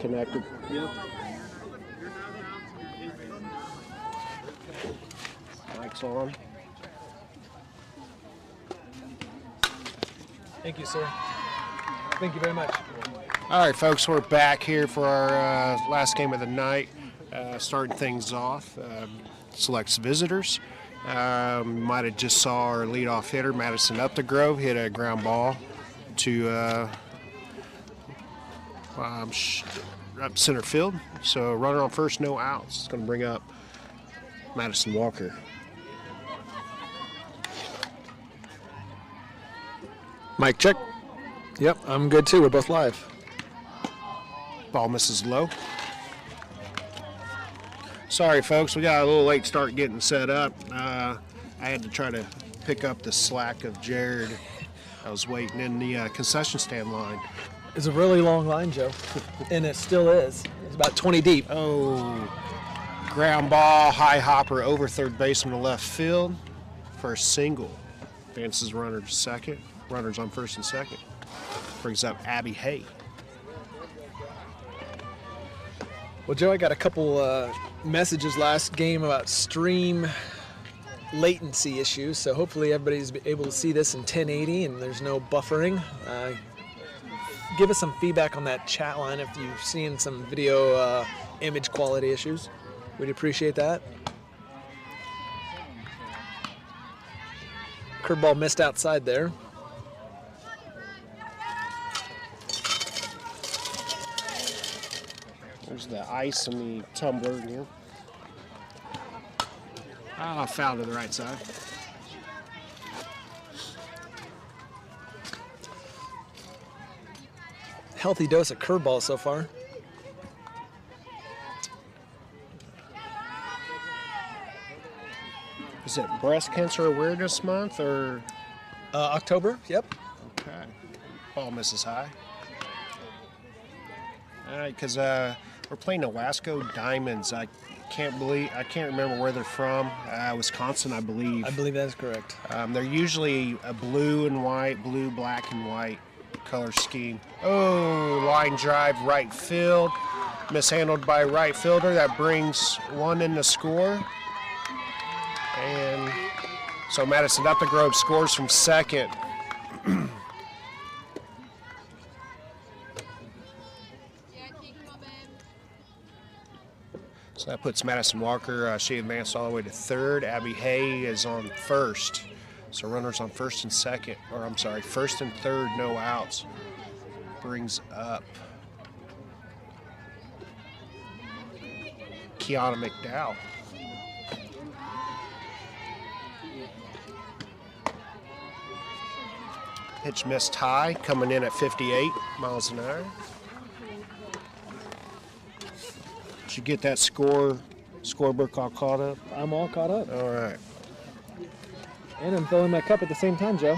connected. Yep. Mic's on. Thank you, sir. Thank you very much. All right, folks, we're back here for our last game of the night. Starting things off, selects visitors. Might have just saw our leadoff hitter, Madison Updegrove, hit a ground ball to up center field. So runner on first, no outs. It's going to bring up Madison Walker. Mic check. Yep, I'm good too. We're both live. Ball misses low. Sorry, folks, we got a little late start getting set up. I had to try to pick up the slack of Jared. I was waiting in the concession stand line. It's a really long line, Joe, and it still is. It's about 20 deep. Oh, ground ball, high hopper over third baseman to left field for a single. Advances runner to second. Runners on first and second. Brings up Abby Hay. Well, Joe, I got a couple messages last game about stream latency issues, so hopefully everybody's able to see this in 1080 and there's no buffering. Give us some feedback on that chat line if you've seen some video image quality issues. We'd appreciate that. Curveball missed outside there. There's the ice and the tumbler here. Foul to the right side. Healthy dose of curveball so far. Is it Breast Cancer Awareness Month or? October, yep. Okay. Ball misses high. All right, because we're playing the Wasco Diamonds. I can't remember where they're from. Wisconsin, I believe. I believe that is correct. They're usually a blue, black, and white color scheme. Oh, line drive, right field. Mishandled by right fielder. That brings one in the score. And so Madison Updegrove scores from second. So that puts Madison Walker, she advanced all the way to third. Abby Hay is on first. So runners on first and second, or I'm sorry, first and third, no outs. Brings up Kiana McDowell. Pitch missed high, coming in at 58 miles an hour. Did you get that scorebook all caught up? I'm all caught up. All right. And I'm filling my cup at the same time, Joe.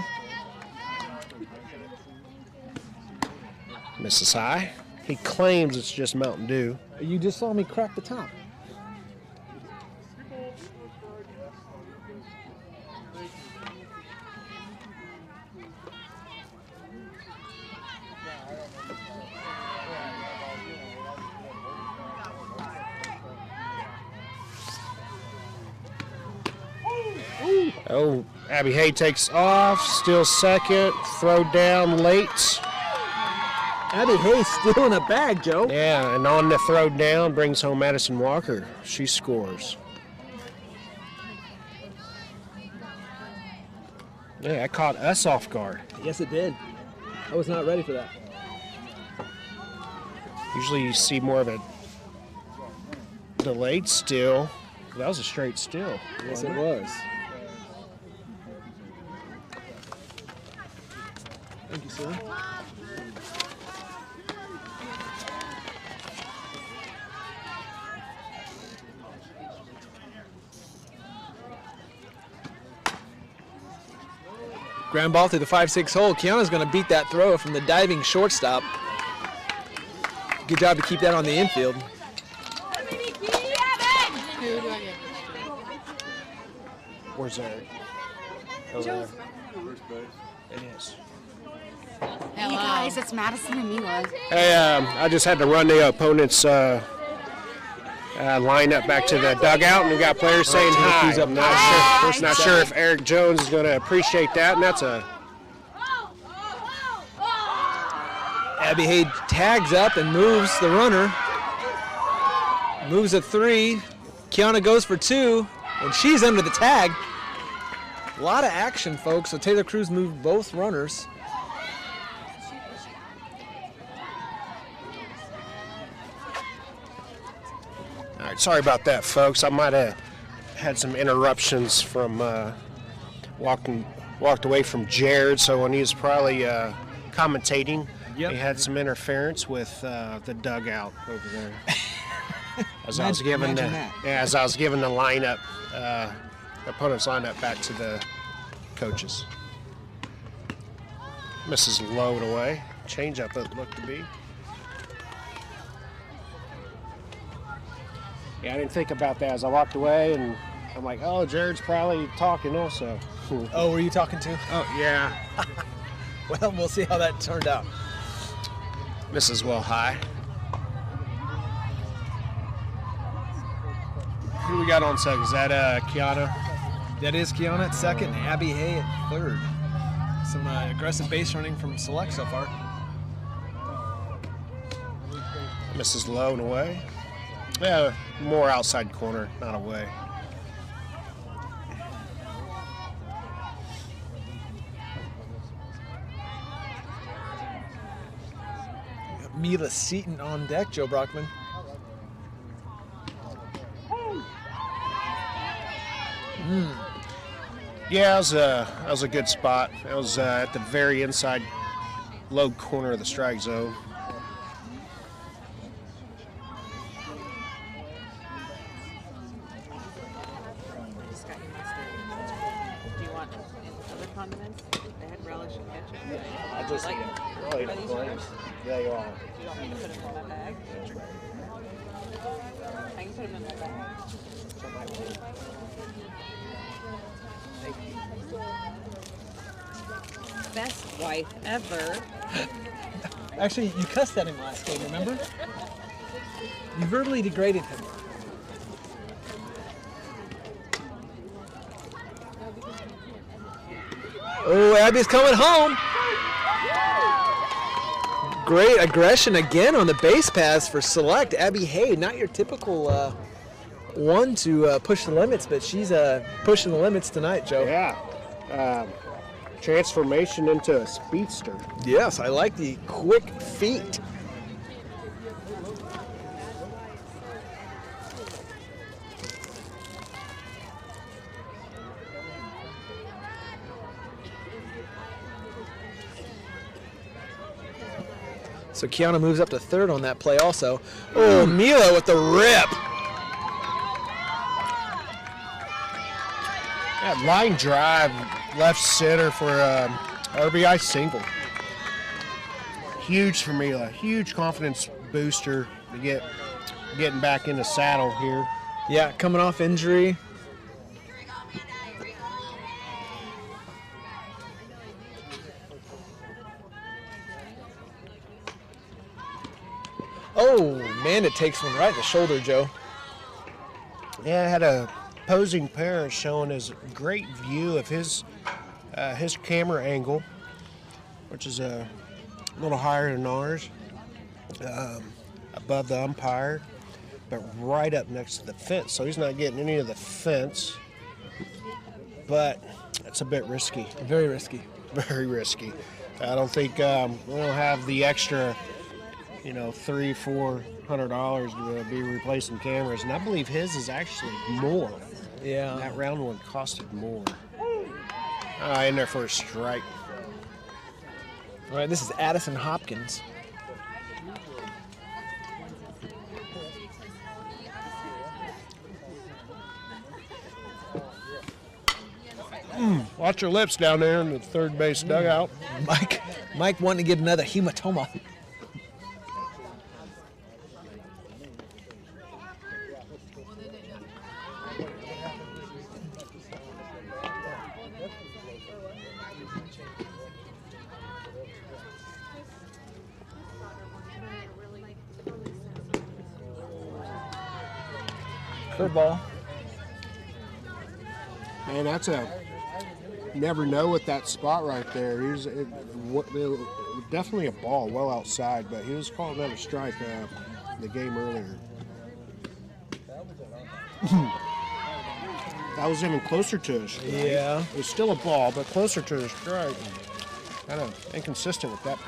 Misses high. He claims it's just Mountain Dew. You just saw me crack the top. Oh, Abby Hay takes off, still second, throw down late. Abby Hay's still in a bag, Joe. Yeah, and on the throw down brings home Madison Walker. She scores. Yeah, that caught us off guard. Yes, it did. I was not ready for that. Usually you see more of a delayed steal. That was a straight steal. Yes, it was. Thank you, sir. Ground ball through the 5-6 hole. Kiana's going to beat that throw from the diving shortstop. Good job to keep that on the infield. Where's Eric? Over there. It is. Hey guys, it's Madison and Mila. Hey, I just had to run the opponent's lineup back to the dugout, and we got players saying hi. I'm not sure if Eric Jones is going to appreciate that, and that's a. Abby Hay tags up and moves the runner. Moves a 3. Kiana goes for 2, and she's under the tag. A lot of action, folks. So Taylor Cruz moved both runners. All right, sorry about that, folks. I might have had some interruptions from walked away from Jared, so when he was probably commentating, Yep. he had some interference with the dugout over there. As I was giving the lineup, the opponent's lineup back to the coaches. Misses low and away. Change up it looked to be. Yeah, I didn't think about that as I walked away, and I'm like, oh, Jared's probably talking also. Oh, were you talking to? Oh, yeah. Well, we'll see how that turned out. Misses well high. Who we got on second? Is that Kiana? That is Kiana at second, and Abby Hay at third. Some aggressive base running from Select so far. Misses low and away. Yeah, more outside corner, not away. Mila Seaton on deck, Joe Brockman. Yeah, that was a good spot. It was at the very inside low corner of the strike zone. Do you want other condiments? They had relish and ketchup. I just eat it. I'll eat it, please. There you are. Do you want me to put them in my bag? I can put them in my bag. Best wife ever. Actually, you cussed at him last game, remember? You verbally degraded him. Oh, Abby's coming home. Great aggression again on the base pass for Select. Abby Hay, not your typical one to push the limits, but she's pushing the limits tonight, Joe. Yeah. Transformation into a speedster. Yes, I like the quick feet. So Kiana moves up to third on that play also. Oh, Mila with the rip. Yeah, line drive, left center for RBI single. Huge for Mila. Huge confidence booster to getting back in the saddle here. Yeah, coming off injury. Oh, Amanda takes one right in the shoulder, Joe. Yeah, I had a opposing parent showing his great view of his camera angle, which is a little higher than ours, above the umpire, but right up next to the fence. So he's not getting any of the fence, but it's a bit risky. Very risky. Very risky. I don't think we don't have the extra, $300-400 to be replacing cameras, and I believe his is actually more. Yeah. That round one costed more. In there for a strike. All right, this is Addison Hopkins. Watch your lips down there in the third base dugout. Mike wanting to get another hematoma. Curveball. Man, that's a never know with that spot right there. Definitely a ball well outside, but he was called another strike the game earlier. That was even closer to a strike. Yeah. It was still a ball, but closer to a strike. Kind of inconsistent with that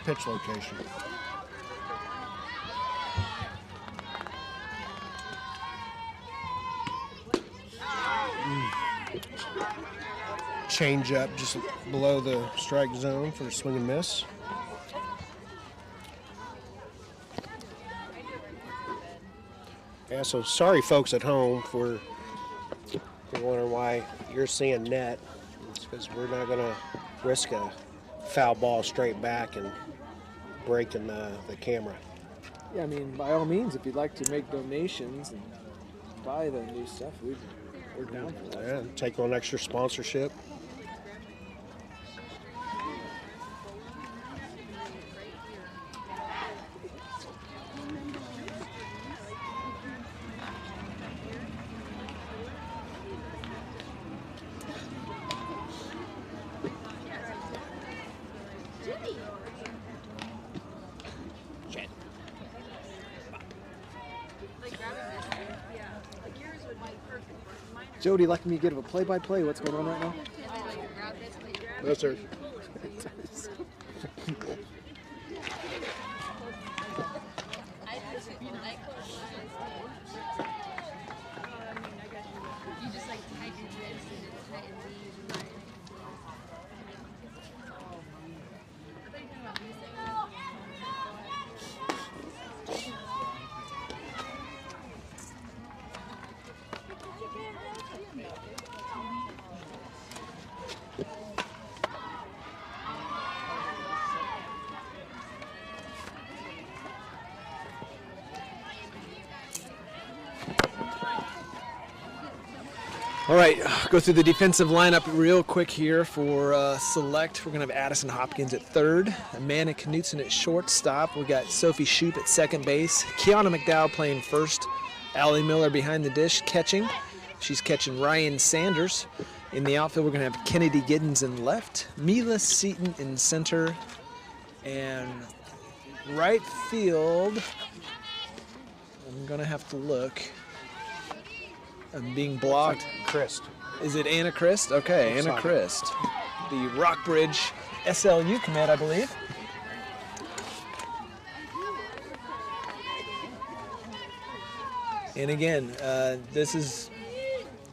pitch location. Change up just below the strike zone for a swing and miss. Yeah, so sorry folks at home for wondering why you're seeing net. It's because we're not going to risk a foul ball straight back and breaking the camera. Yeah, I mean, by all means, if you'd like to make donations and buy the new stuff, we're down for that. Yeah, take on extra sponsorship. Jody, like me give a play-by-play. What's going on right now? No, sir. All right, go through the defensive lineup real quick here for select. We're going to have Addison Hopkins at third, Amanda Knutson at shortstop. We got Sophie Shoup at second base, Kiana McDowell playing first, Allie Miller behind the dish catching. She's catching Ryan Sanders. In the outfield, we're going to have Kennedy Giddens in left, Mila Seaton in center, and right field, I'm going to have to look. I'm being blocked. Christ. Is it Anna Christ? Okay, Anna Christ. The Rockbridge SLU commit, I believe. And again, this is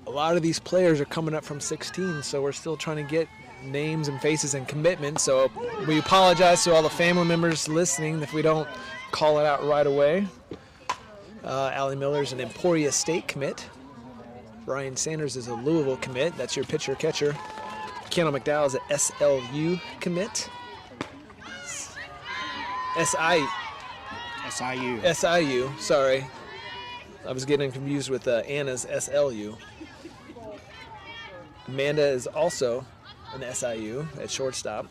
a lot of these players are coming up from 16, so we're still trying to get names and faces and commitments. So we apologize to all the family members listening if we don't call it out right away. Allie Miller's an Emporia State commit. Ryan Sanders is a Louisville commit. That's your pitcher-catcher. Kiana McDowell is an SLU commit. SIU, sorry. I was getting confused with Anna's SLU. Amanda is also an SIU at shortstop.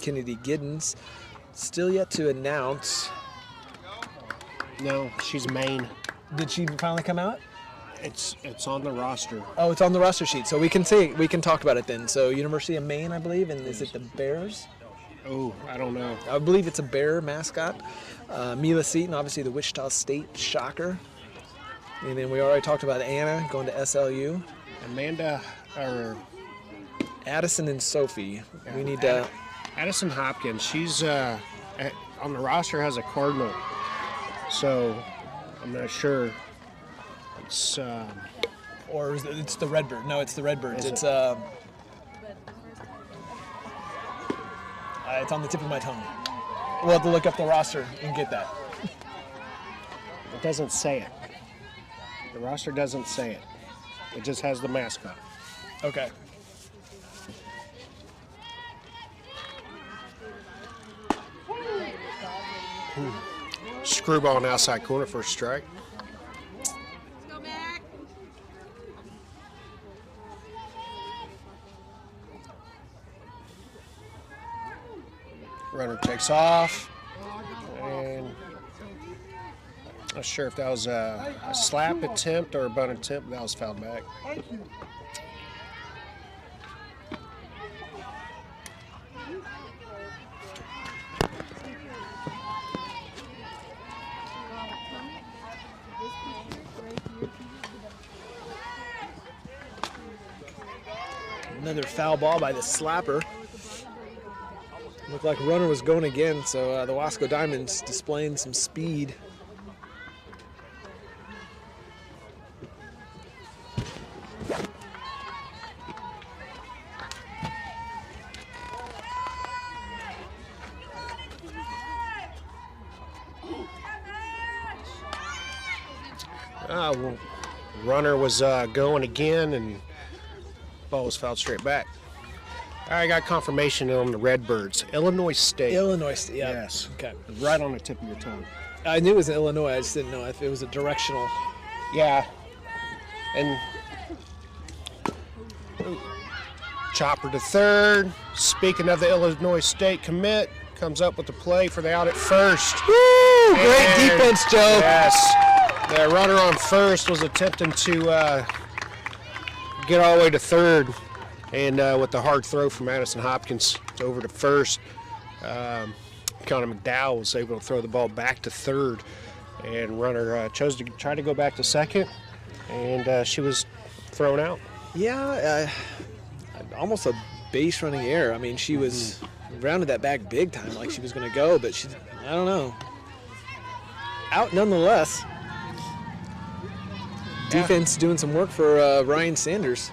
Kennedy Giddens, still yet to announce. No, she's Maine. Did she finally come out? It's on the roster. Oh, it's on the roster sheet, so we can talk about it then. So University of Maine, I believe, and is it the Bears? Oh, I don't know. I believe it's a Bear mascot. Mila Seaton, obviously the Wichita State Shocker. And then we already talked about Anna going to SLU. Amanda, or Addison and Sophie. Yeah, We need to. Addison Hopkins. She's on the roster has a Cardinal, so I'm not sure. It's Or is it's the Redbird. No, it's the Redbirds. Is It's it? it's on the tip of my tongue. We'll have to look up the roster and get that. it doesn't say it. The roster doesn't say it. It just has the mascot. Okay. Screwball on the outside corner for a strike. Runner takes off, and Not sure if that was a slap attempt or a bunt attempt, but that was fouled back. Another foul ball by the slapper. Looked like runner was going again, so the Wasco Diamonds displaying some speed. Well, runner was going again, and ball was fouled straight back. I got confirmation on the Redbirds. Illinois State. Illinois State, yeah. Yes. Okay. Right on the tip of your tongue. I knew it was in Illinois. I just didn't know if it was a directional. Yeah. And chopper to third. Speaking of the Illinois State commit, comes up with the play for the out at first. Woo! Great And defense, Joe. Yes. The runner on first was attempting to get all the way to third. And with the hard throw from Madison Hopkins over to first, Connor McDowell was able to throw the ball back to third. And runner chose to try to go back to second, and she was thrown out. Yeah, almost a base running error. I mean, she was rounded that back big time, like she was going to go, but she, I don't know. Out nonetheless. Defense doing some work for Ryan Sanders.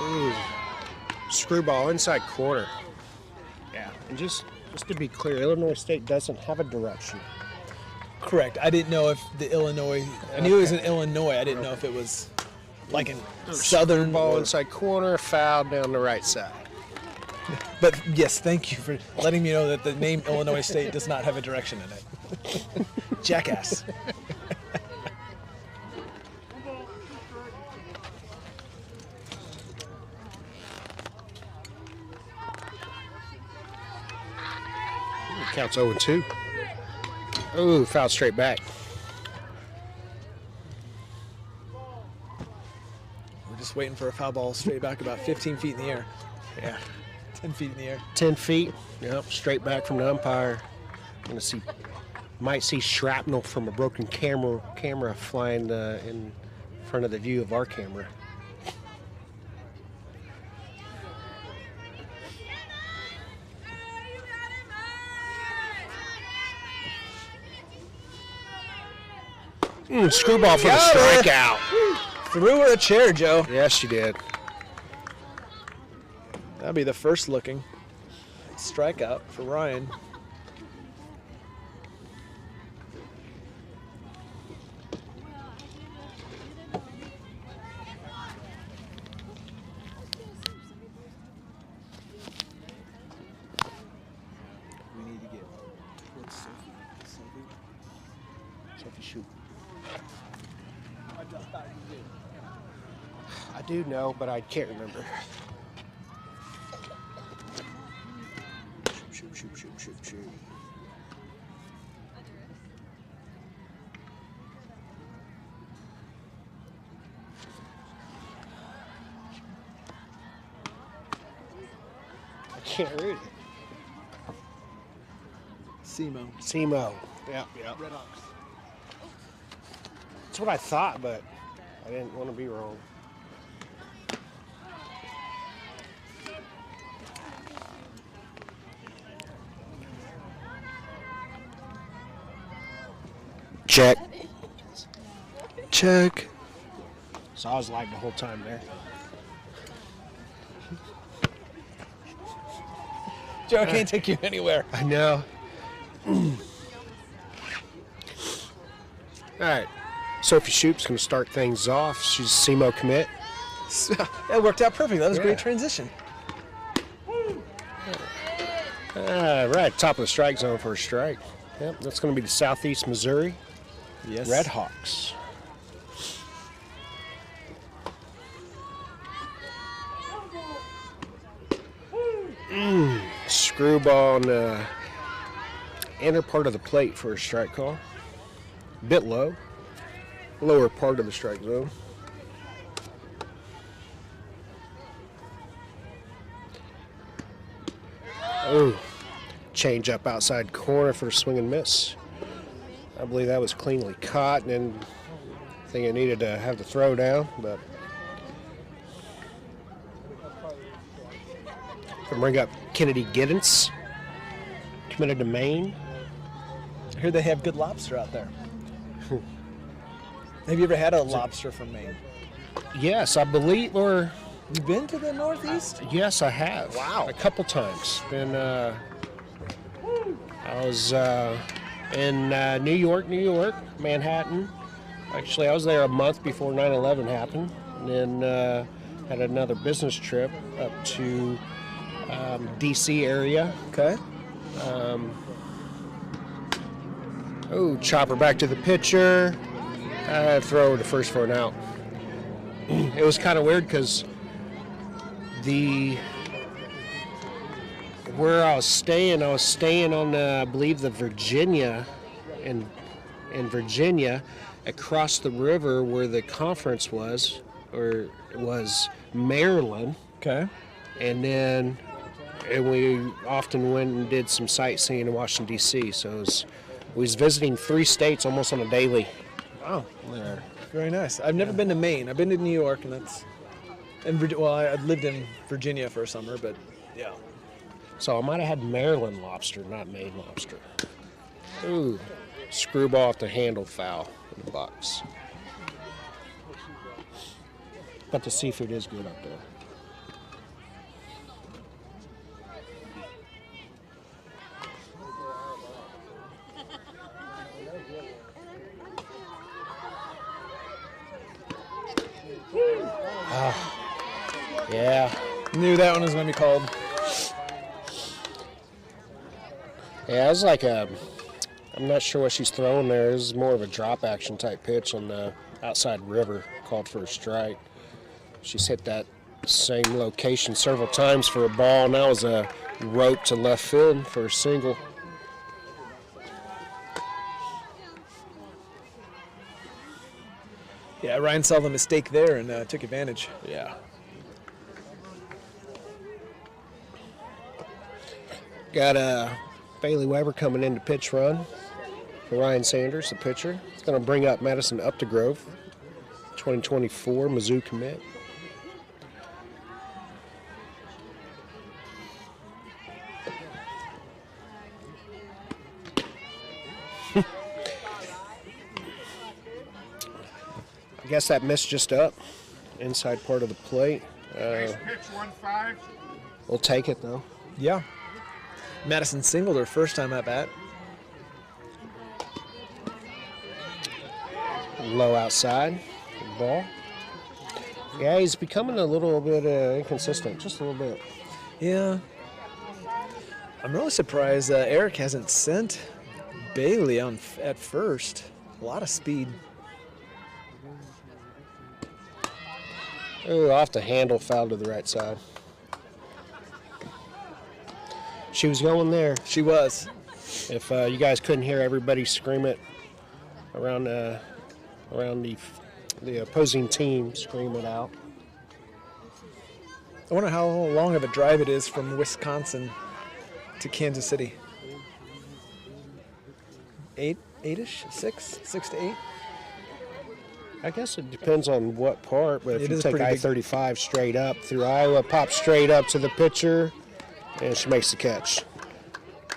Ooh. Screwball inside corner. Yeah, and just to be clear, Illinois State doesn't have a direction. Correct. I didn't know if the Illinois. I knew it was in Illinois. I didn't know if it was like in southern. Ball inside corner, foul down the right side. But yes, thank you for letting me know that the name Illinois State does not have a direction in it. Jackass. Counts 0-2. Ooh, foul straight back. We're just waiting for a foul ball straight back about 15 feet in the air. Yeah. 10 feet in the air. 10 feet. Yep, straight back from the umpire. Might see shrapnel from a broken camera flying in front of the view of our camera. Screwball for the strikeout. Threw her a chair, Joe. Yes, she did. That'll be the first looking strikeout for Ryan. We need to get towards Sophie. Sophie, shoot. I do know, but I can't remember. Shoot. I can't read it. Semo. Yep. Red Hawks. That's what I thought, but I didn't want to be wrong. Check. So I was live the whole time there. Joe, I can't take you anywhere. I know. All right. Sophie Shoup's going to start things off. She's a SEMO commit. That worked out perfect. That was a Yeah. great transition. Right, top of the strike zone for a strike. Yep, that's going to be the Southeast Missouri Yes. Red Hawks. Screwball on the inner part of the plate for a strike call. Bit low. Lower part of the strike zone. Oh, change up outside corner for a swing and miss. I believe that was cleanly caught, and I think it needed to have the throw down, but can bring up Kennedy Giddens, committed to Maine. I heard they have good lobster out there. Have you ever had a lobster from Maine? Yes, I believe, or You been to the Northeast? yes, I have. Wow. A couple times. I was in New York, Manhattan. Actually, I was there a month before 9/11 happened, and then had another business trip up to D.C. area. Okay. Chopper back to the pitcher. Throw to first for an out. It was kind of weird because where I was staying on I believe the Virginia, in Virginia, across the river where the conference was, or it was Maryland, Okay. and then we often went and did some sightseeing in Washington D.C. So we was visiting 3 states almost on a daily. Wow. There. Very nice. I've never been to Maine. I've been to New York, and I lived in Virginia for a summer, but yeah. So I might have had Maryland lobster, not Maine lobster. Ooh, screwball off the handle, foul in the box. But the seafood is good up there. Yeah. Knew that one was going to be called. Yeah, it was like I'm not sure what she's throwing there. It was more of a drop action type pitch on the outside river, called for a strike. She's hit that same location several times for a ball, and that was a rope to left field for a single. Yeah, Ryan saw the mistake there and took advantage. Yeah. Got Bailey Weber coming in to pitch run for Ryan Sanders, the pitcher. It's going to bring up Madison Updegrove, 2024 Mizzou commit. I guess that missed just up, inside part of the plate. Nice pitch, 1-5. We'll take it though. Yeah. Madison singled her first time at bat. Low outside, good ball. Yeah, he's becoming a little bit inconsistent, just a little bit. Yeah. I'm really surprised Eric hasn't sent Bailey on at first. A lot of speed. Ooh, off the handle, foul to the right side. She was going there. She was. If you guys couldn't hear everybody scream it around the opposing team, scream it out. I wonder how long of a drive it is from Wisconsin to Kansas City. 8-ish? 6 to 8? I guess it depends on what part, but if It you is take pretty big. I-35 straight up through Iowa, pop straight up to the pitcher, and she makes the catch.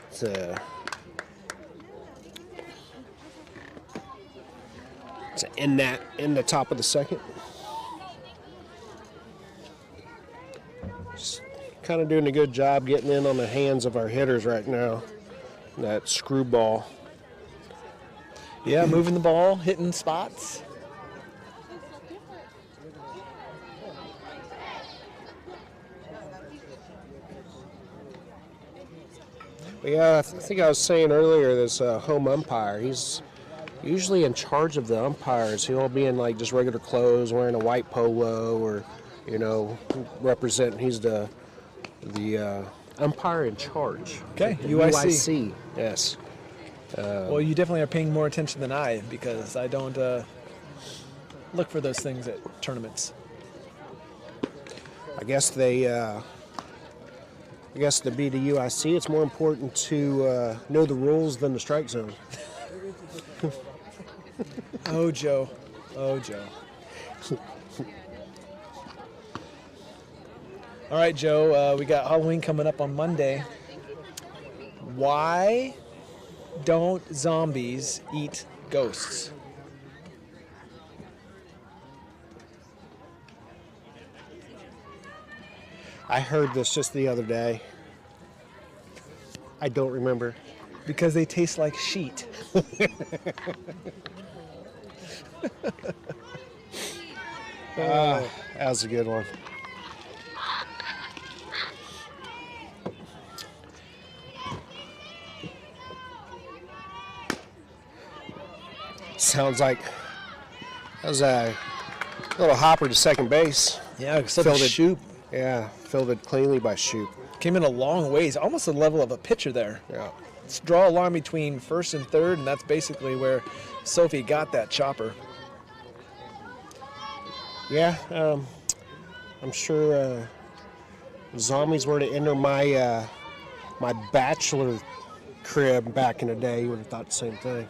It's in the top of the second. Just kind of doing a good job getting in on the hands of our hitters right now. That screwball. Yeah, moving the ball, hitting spots. Yeah, I think I was saying earlier, this home umpire, he's usually in charge of the umpires. He'll be in like just regular clothes, wearing a white polo, or representing. He's the umpire in charge. Okay, The UIC. Yes. Well, you definitely are paying more attention than I, because I don't look for those things at tournaments. I guess they. I guess to be the UIC, it's more important to know the rules than the strike zone. Oh, Joe. Oh, Joe. All right, Joe, we got Halloween coming up on Monday. Why don't zombies eat ghosts? I heard this just the other day. I don't remember. Because they taste like sheet. That was a good one. Sounds like that was a little hopper to second base. Yeah, except for Shoop. Yeah, fielded cleanly by Shoop. Came in a long ways, almost the level of a pitcher there. Yeah. Let's draw a line between first and third, and that's basically where Sophie got that chopper. Yeah, I'm sure zombies were to enter my my bachelor crib back in the day, you would have thought the same thing.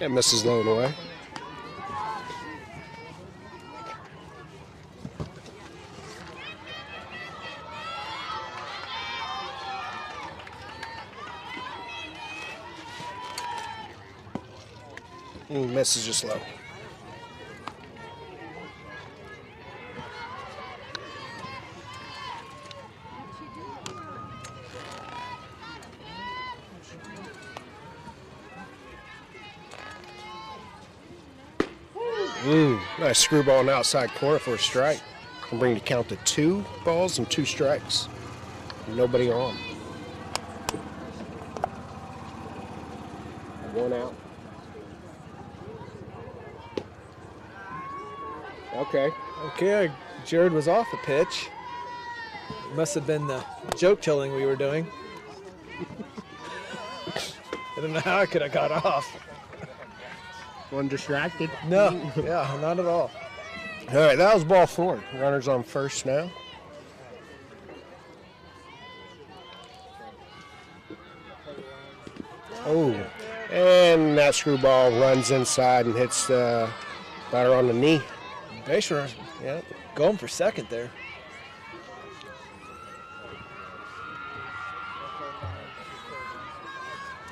And Mrs. Lone away. Misses just low. Nice screwball in the outside corner for a strike. Can bring the count to 2 balls and 2 strikes. Nobody on. 1 out. Okay, Jared was off the pitch. Must have been the joke telling we were doing. I don't know how I could have got off. One distracted. No, yeah, not at all. All right, that was ball 4. Runners on first now. Oh, and that screwball runs inside and hits the batter on the knee. Base runner, yeah, going for second there.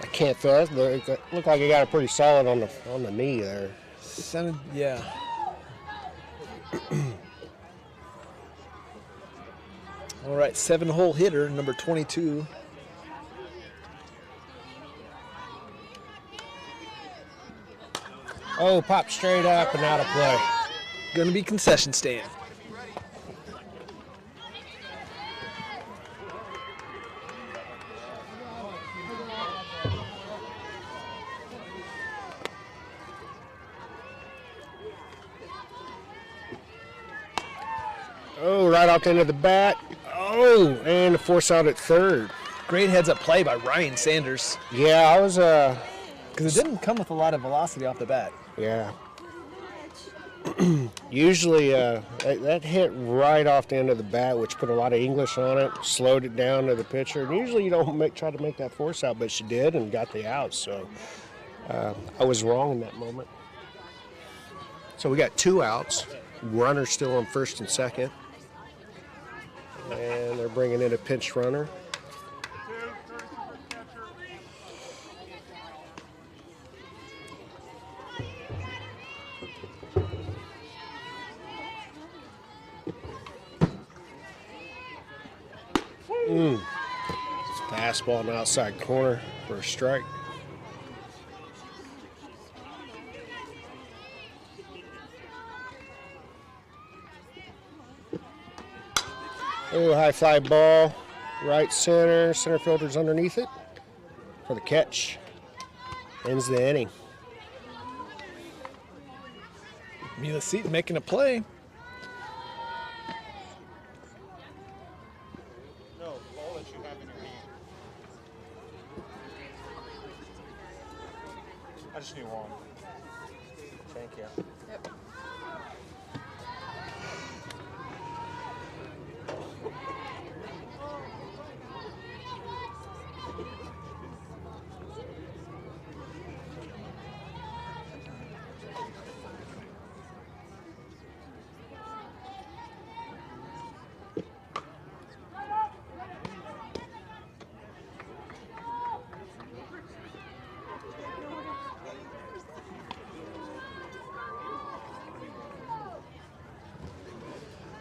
I can't throw it. Looked like he got it pretty solid on the knee there. Yeah. All right, 7-hole hitter, number 22. Oh, popped straight up and out of play. Going to be concession stand. Oh, right off the end of the bat. Oh, and a force out at third. Great heads-up play by Ryan Sanders. Yeah, I was because it didn't come with a lot of velocity off the bat. Yeah. Usually that hit right off the end of the bat, which put a lot of English on it, slowed it down to the pitcher. And usually you don't try to make that force out, but she did and got the out. So I was wrong in that moment. So we got 2 outs. Runner still on first and second. And they're bringing in a pinch runner. It's a fastball in the outside corner for a strike. Oh, high fly ball. right center. Center fielder's underneath it for the catch. Ends the inning. Mila Seaton making a play. No, ball that you have in your hand. I just need one. Thank you.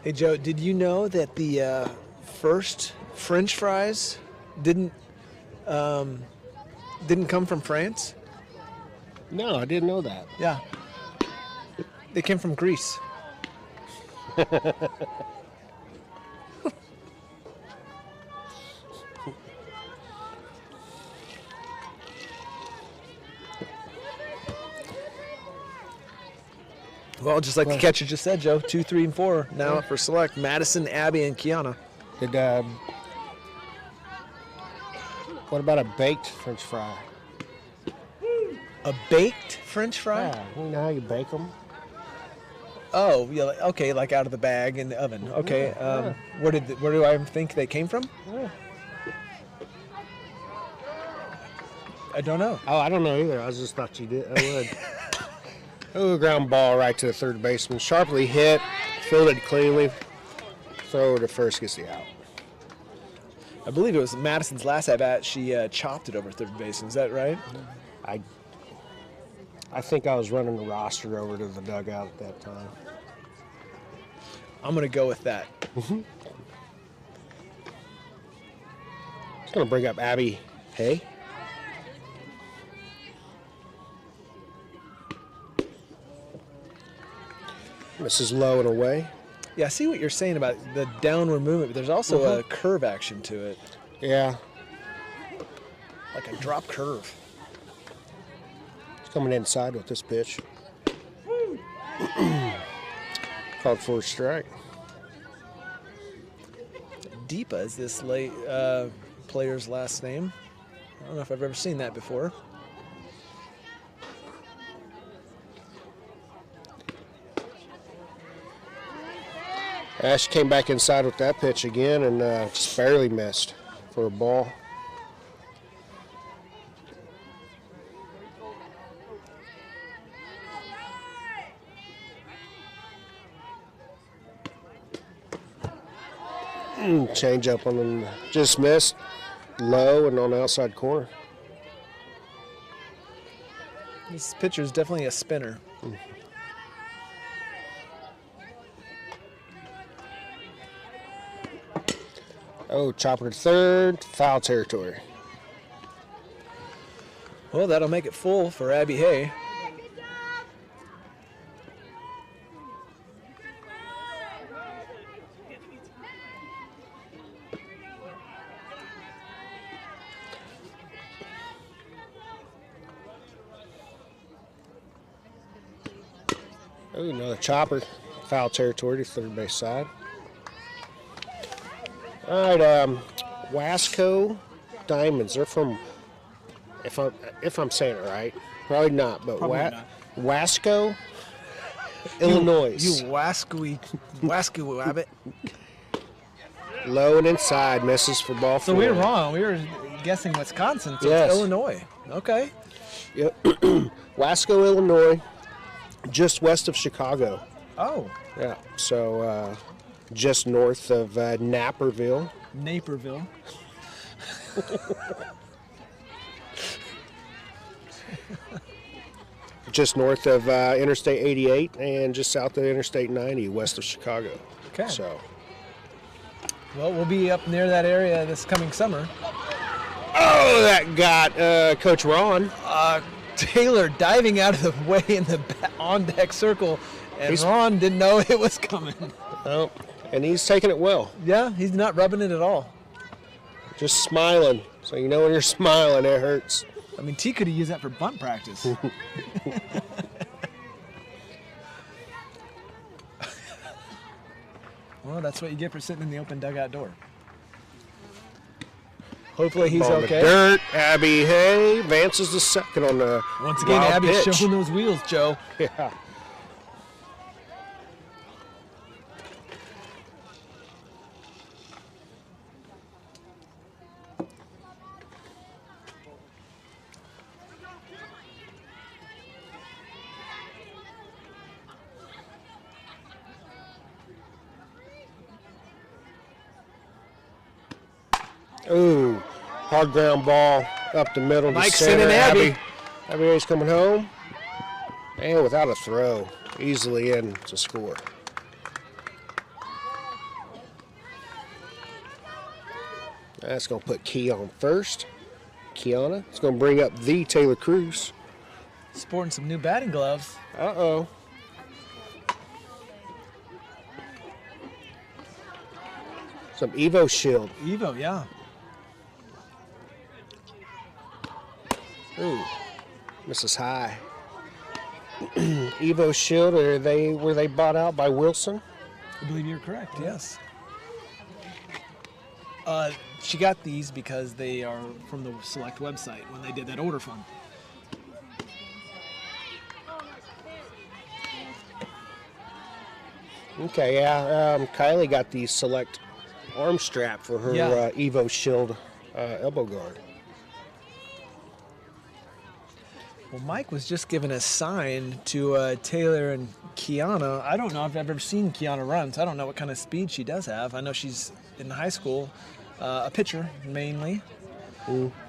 Hey Joe, did you know that the first French fries didn't come from France? No, I didn't know that. Yeah. They came from Greece. Well, just like the catcher just said, Joe, 2, 3, and 4 now up for select. Madison, Abby, and Kiana. Did what about a baked French fry? A baked French fry? Yeah, you know how you bake them? Oh, yeah. Okay, like out of the bag in the oven. Okay. Where do I think they came from? Yeah. I don't know. Oh, I don't know either. I just thought you did. I would. Oh, ground ball right to the third baseman. Sharply hit, fielded cleanly. Throw to first, gets the out. I believe it was Madison's last at bat. She chopped it over third base. Is that right? I think I was running the roster over to the dugout at that time. I'm going to go with that. It's going to bring up Abby Hay. This is low and away. Yeah, I see what you're saying about the downward movement, but there's also a curve action to it, Yeah, like a drop curve. it's coming inside with this pitch. Called for a strike. Deepa is this late player's last name. I don't know if I've ever seen that before. Ash came back inside with that pitch again and just barely missed for a ball. Change up on them, just missed, low and on the outside corner. This pitcher is definitely a spinner. Oh, chopper to third, foul territory. Well, that'll make it full for Abby Hay. Oh, another chopper, foul territory to third base side. All right, Wasco Diamonds. They're from, if I'm saying it right, probably not, but Wasco, Illinois. You wascooey wabbit. Low and inside, misses for ball So four. we were wrong. We were guessing Wisconsin, so Yes. it's Illinois. Okay. Yep. Wasco, Illinois, just west of Chicago. Oh, Yeah, so just north of Naperville. Naperville. Just north of Interstate 88 and just south of Interstate 90, west of Chicago. Okay. So, Well, we'll be up near that area this coming summer. oh, that got Coach Ron. Taylor diving out of the way in the on-deck circle, and Ron didn't know it was coming. Oh, and he's taking it well. Yeah, he's not rubbing it at all. Just smiling. So you know when you're smiling, it hurts. I mean, T could have used that for bunt practice. Well, that's what you get for sitting in the open dugout door. Hopefully he's On okay. the dirt, Abby Hay advances the second on the Once again, wild Abby's pitch. showing those wheels, Joe. Yeah. Ooh, hard ground ball up the middle to Mike's center. sending Abby. Abby Hayes coming home. And without a throw, easily in to score. That's going to put Key on first. Kiana. It's going to bring up the Taylor Cruz. Sporting some new batting gloves. Uh-oh. Some Evo Shield. Evo, yeah. Ooh, Mrs. High. Evo Shield, were they bought out by Wilson? I believe you're correct, yes. She got these because they are from the Select website when they did that order form. Okay, yeah. Kylie got the Select arm strap for her Yeah. Evo Shield elbow guard. Well, Mike was just given a sign to Taylor and Kiana. I don't know if I've ever seen Kiana run, so I don't know what kind of speed she does have. I know she's in high school, a pitcher mainly.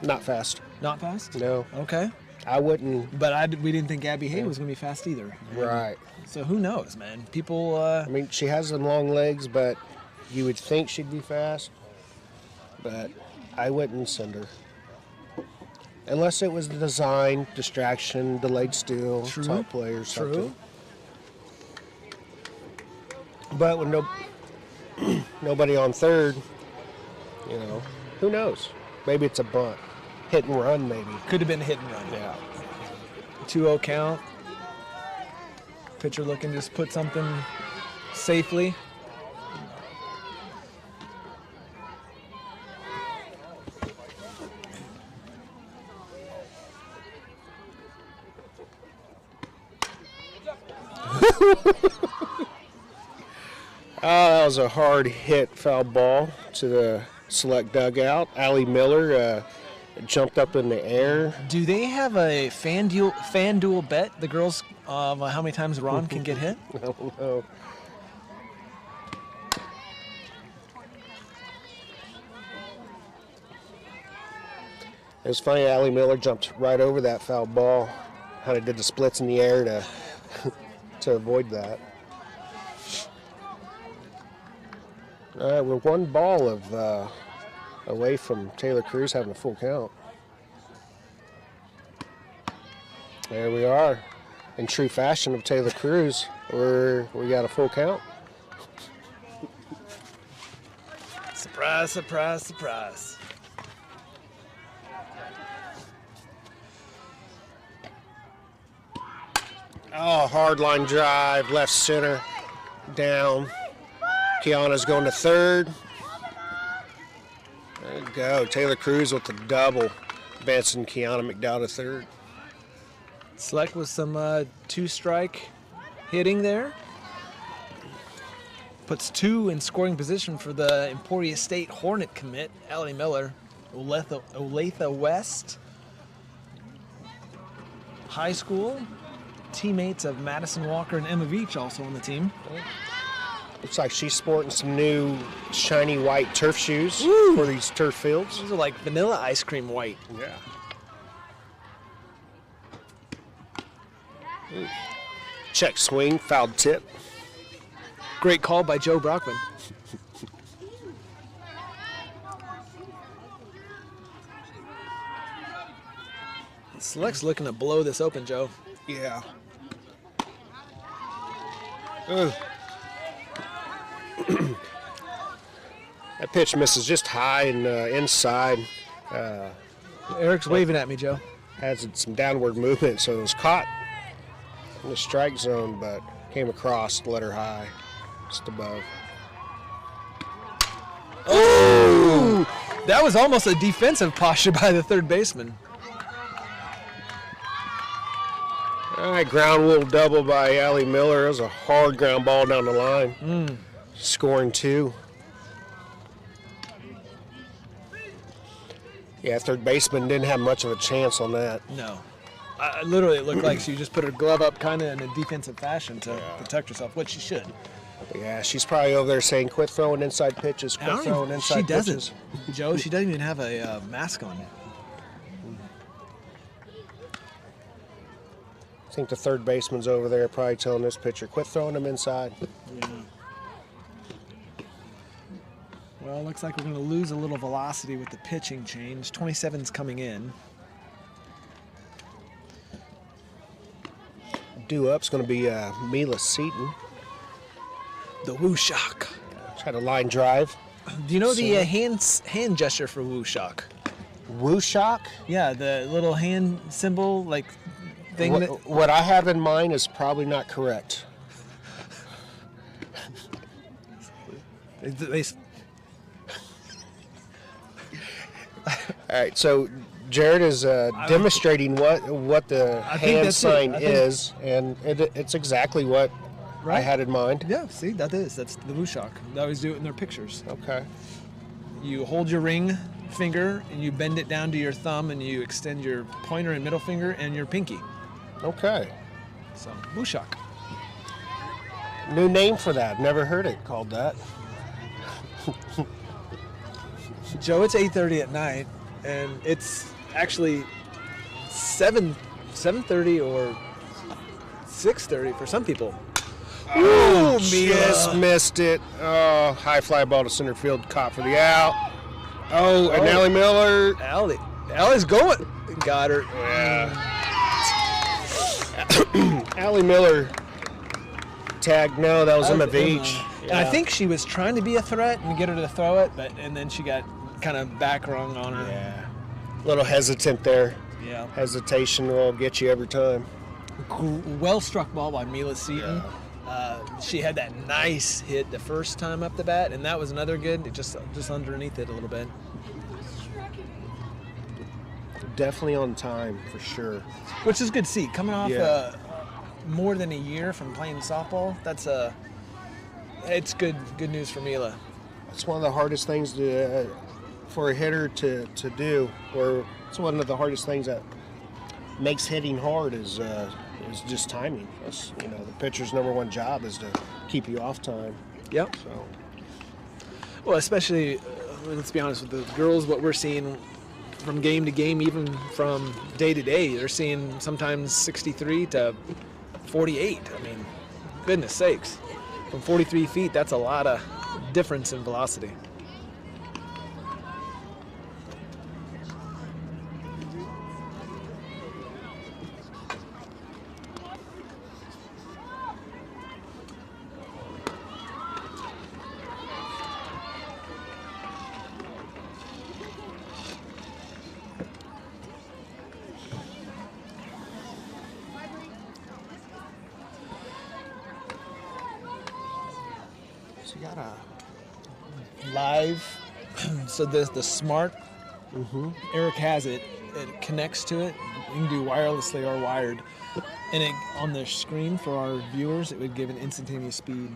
Not fast. Not fast? No, Okay. I wouldn't. But we didn't think Abby Hay was going to be fast either. Right. So who knows, man? People, I mean, she has them long legs, but you would think she'd be fast. But I wouldn't send her. Unless it was the design, distraction, delayed steal, True. type play or True. something. But with nobody on third, you know, who knows? Maybe it's a bunt. Hit and run, maybe. could have been hit and run. Yeah. 2-0 count. Pitcher looking to just put something safely. That was a hard hit foul ball to the Select dugout. Allie Miller jumped up in the air. Do they have a FanDuel bet, the girls, of how many times Ron can get hit? I don't know. It was funny, Allie Miller jumped right over that foul ball. Kind of did the splits in the air to to avoid that. All right, we're one ball of away from Taylor Cruz having a full count. There we are. In true fashion of Taylor Cruz, we got a full count. Surprise, surprise, surprise. Oh, hard line drive, left center, down. Kiana's going to third. There you go. Taylor Cruz with the double. Advancing Kiana McDowell to third. Select with some two-strike hitting there. Puts two in scoring position for the Emporia State Hornet commit, Allie Miller, Olathe West High School. Teammates of Madison Walker and Emma Veach also on the team. Looks like she's sporting some new shiny white turf shoes for these turf fields. These are like vanilla ice cream white. Yeah. Check swing, foul tip. Great call by Joe Brockman. Select's looking to blow this open, Joe. Yeah. Ugh. That pitch misses just high and inside. Eric's waving at me, Joe. Has some downward movement, so it was caught in the strike zone, but came across, let her high, just above. Oh! That was almost a defensive posture by the third baseman. All right, ground rule double by Allie Miller. It was a hard ground ball down the line. Scoring 2. Yeah, third baseman didn't have much of a chance on that. No. Literally, it looked like she just put her glove up kind of in a defensive fashion to protect herself, which she should. Yeah, she's probably over there saying, quit throwing inside pitches, quit throwing inside she pitches. doesn't. Joe, she doesn't even have a mask on. I think the third baseman's over there probably telling this pitcher, quit throwing them inside. Yeah. Well, looks like we're going to lose a little velocity with the pitching change. 27's coming in. Due up's going to be Mila Seaton. The woo shock. Had a line drive. Do you know the hand gesture for woo shock? Woo shock? Yeah, the little hand symbol, like thing. What I have in mind is probably not correct. All right, so Jared is demonstrating what the hand sign is, and it's exactly what I had in mind. Yeah, see, that's the woo shock. They always do it in their pictures. Okay. You hold your ring finger and you bend it down to your thumb and you extend your pointer and middle finger and your pinky. Okay. So, woo shock. New name for that. Never heard it called that. Joe, it's 8:30 at night, and it's actually 7:30 or 6:30 for some people. Oh, just missed it. Oh, high fly ball to center field, caught for the out. Oh, and Allie Miller. Allie's going. Got her. Yeah. Allie Miller tagged. No, that was Emma Beach. And I think she was trying to be a threat and get her to throw it, and then she got kind of back rung on her. Yeah. A little hesitant there. Yeah. Hesitation will get you every time. Well struck ball by Mila Seaton. Yeah. She had that nice hit the first time up the bat, and that was another good, just underneath it a little bit. Definitely on time, for sure. Which is good to see. Coming off Yeah. more than a year from playing softball, it's good news for Mila. It's one of the hardest things for a hitter to do, or it's one of the hardest things that makes hitting hard is just timing. That's, the pitcher's number one job is to keep you off time. Yep. So, Well, especially, let's be honest with the girls, what we're seeing from game to game, even from day to day, they're seeing sometimes 63 to 48. I mean, goodness sakes. From 43 feet, that's a lot of difference in velocity. so you got a Live, so the smart, Eric has it connects to it. You can do wirelessly or wired. And on the screen for our viewers, it would give an instantaneous speed.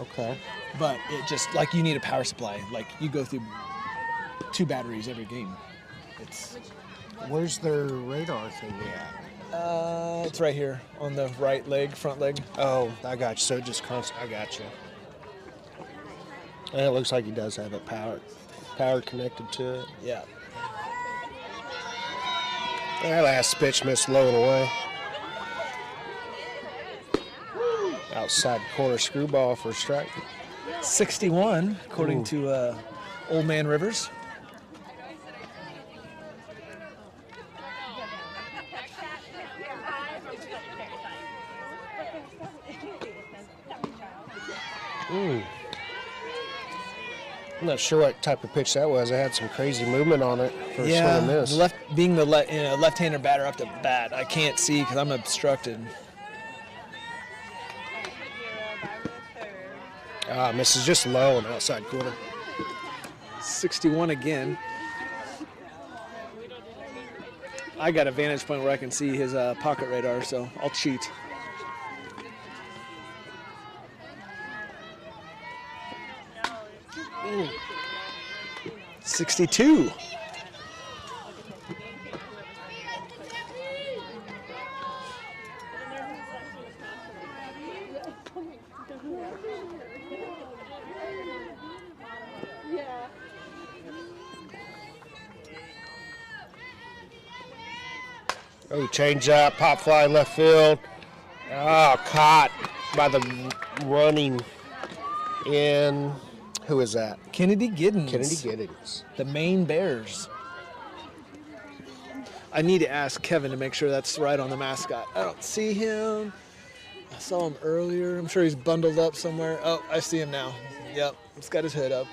okay. But it just, like, you need a power supply. Like, you go through 2 batteries every game. Where's their radar thing at? It's right here on the right leg, front leg. Oh, I got you. So it just I got you. And it looks like he does have a power connected to it. Yeah. That last pitch missed low and away. Outside corner screwball for a strike. 61, according to Old Man Rivers. I'm not sure what type of pitch that was. I had some crazy movement on it for a swing and miss. Being the left-hander batter up to bat, I can't see because I'm obstructed. Misses just low on the outside corner. 61 again. I got a vantage point where I can see his pocket radar, so I'll cheat. Ooh. 62. Oh, change up, pop fly left field. Oh, caught by the running in. Who is that? Kennedy Giddens. Kennedy Giddens. The Maine Bears. I need to ask Kevin to make sure that's right on the mascot. I don't see him. I saw him earlier. I'm sure he's bundled up somewhere. Oh, I see him now. Yep, he's got his hood up.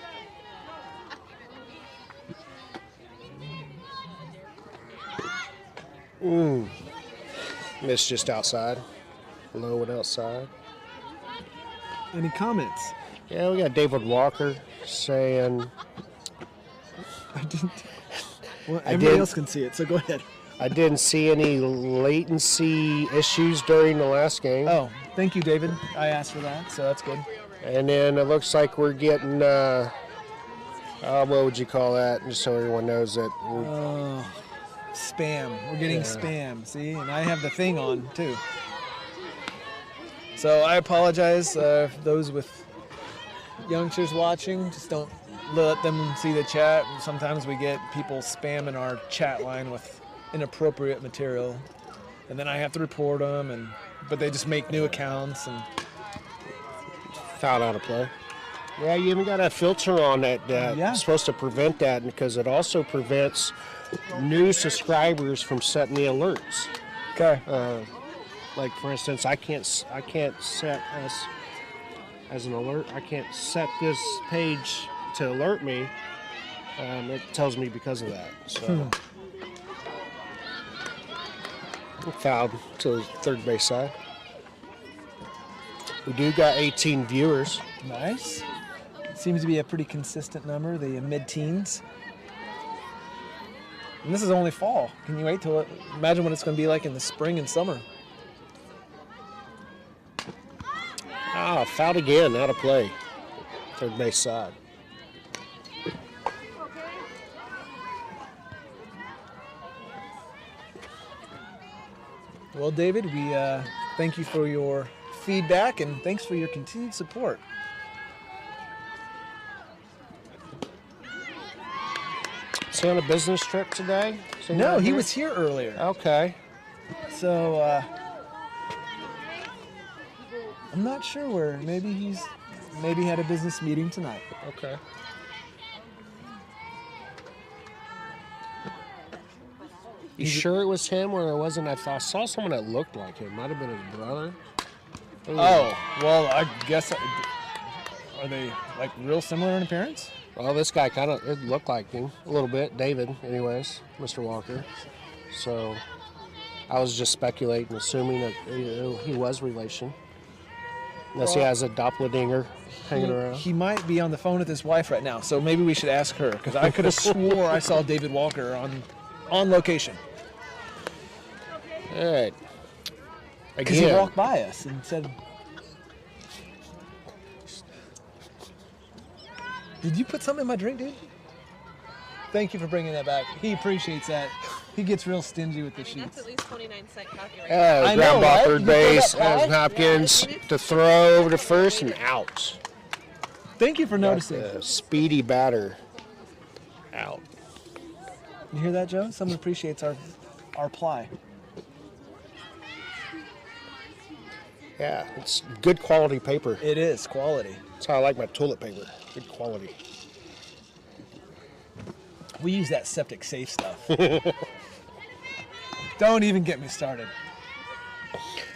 Missed just outside. Low and outside. Any comments? Yeah, we got David Walker saying. I didn't. Well, everybody else can see it, so go ahead. I didn't see any latency issues during the last game. Oh, thank you, David. I asked for that, so that's good. And then it looks like we're getting, what would you call that? Just so everyone knows that. Spam. We're getting spam, see? And I have the thing on, too. So I apologize, those with youngsters watching. Just don't let them see the chat. Sometimes we get people spamming our chat line with inappropriate material. And then I have to report them, but they just make new accounts. And foul out of play. Yeah, you even got a filter on that that's supposed to prevent that, because it also prevents new subscribers from setting the alerts. Okay. Like for instance, I can't set as an alert. I can't set this page to alert me. It tells me because of that. So fouled to the third base side. We do got 18 viewers. Nice. Seems to be a pretty consistent number, the mid-teens. And this is only fall. Can you wait till imagine what it's going to be like in the spring and summer. Fouled again, out of play. Third base side. Well, David, we thank you for your feedback and thanks for your continued support. Is he on a business trip today? No, he was here earlier. Okay. So, I'm not sure where. Maybe he had a business meeting tonight. Okay. You sure it was him or it wasn't? I saw someone that looked like him. Might have been his brother. Ooh. Oh, well, I guess, are they like real similar in appearance? Well, this guy it looked like him a little bit. David, anyways, Mr. Walker. So I was just speculating, assuming that he was relation. Unless he has a doppelganger hanging around. He might be on the phone with his wife right now, so maybe we should ask her, because I could have swore I saw David Walker on location. All right. Because he walked by us and said, "Did you put something in my drink, dude?" Thank you for bringing that back. He appreciates that. He gets real stingy with the sheets. That's at least 29-cent coffee right I Ground know, ball right? third You put base. that pie? As Hopkins to throw over to first and out. Thank you for noticing. Speedy batter. Out. You hear that, Joe? Someone appreciates our ply. Yeah, it's good quality paper. It is quality. That's how I like my toilet paper. Good quality. We use that septic safe stuff. Don't even get me started.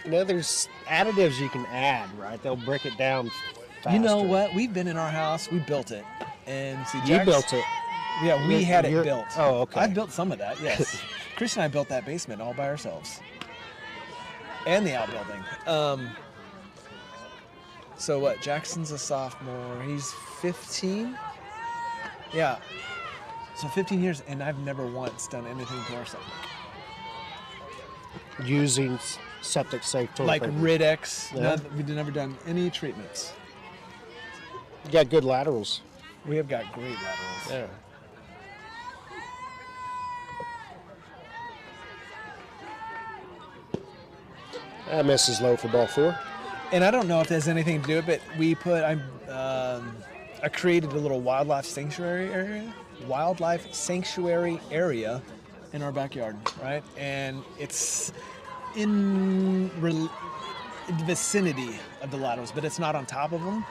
You know, there's additives you can add, right? They'll break it down faster. You know what? We've been in our house. We built it. And see, You Jack's- built it. Yeah, we had it built. Oh, okay. I built some of that, yes. Chris and I built that basement all by ourselves. And the outbuilding. So what, Jackson's a sophomore. He's 15? Yeah. So 15 years, and I've never once done anything to our septic. Using septic safe toilet Like paper. Riddex. Yeah. We've never done any treatments. You got good laterals. We have got great laterals. Yeah. That misses low for ball 4. And I don't know if there's anything to do with it, but we put, I created a little wildlife sanctuary area in our backyard, right? And it's in the vicinity of the laterals, but it's not on top of them.